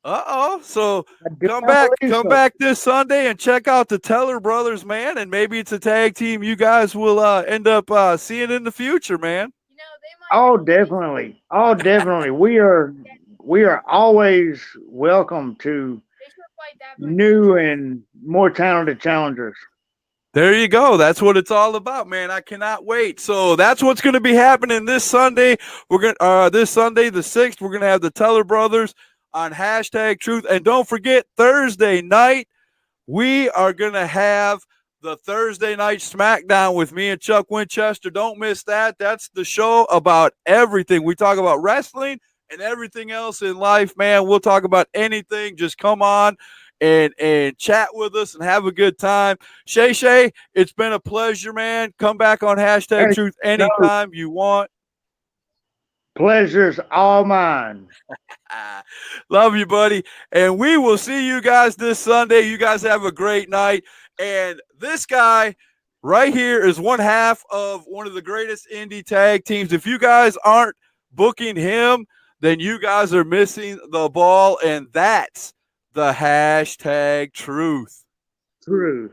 Uh-oh. So I do not believe come so. back this Sunday and check out the Teller brothers, man, and maybe it's a tag team you guys will end up seeing in the future, man. Oh, definitely. Oh, definitely. We are always welcome to new and more talented challengers. There you go. That's what it's all about, man. I cannot wait. So that's what's going to be happening this Sunday. We're going this Sunday the 6th, we're going to have the Teller brothers on hashtag truth. And don't forget, Thursday night, we are going to have the Thursday night SmackDown with me and Chuck Winchester. Don't miss that. That's the show about everything. We talk about wrestling and everything else in life, man. We'll talk about anything. Just come on and chat with us and have a good time. Shea, it's been a pleasure, man. Come back on hashtag Hey, truth no, anytime you want. pleasure's all mine. Love you, buddy. And we will see you guys this Sunday. You guys have a great night. And this guy right here is one half of one of the greatest indie tag teams. If you guys aren't booking him, then you guys are missing the ball. And that's the hashtag truth. Truth.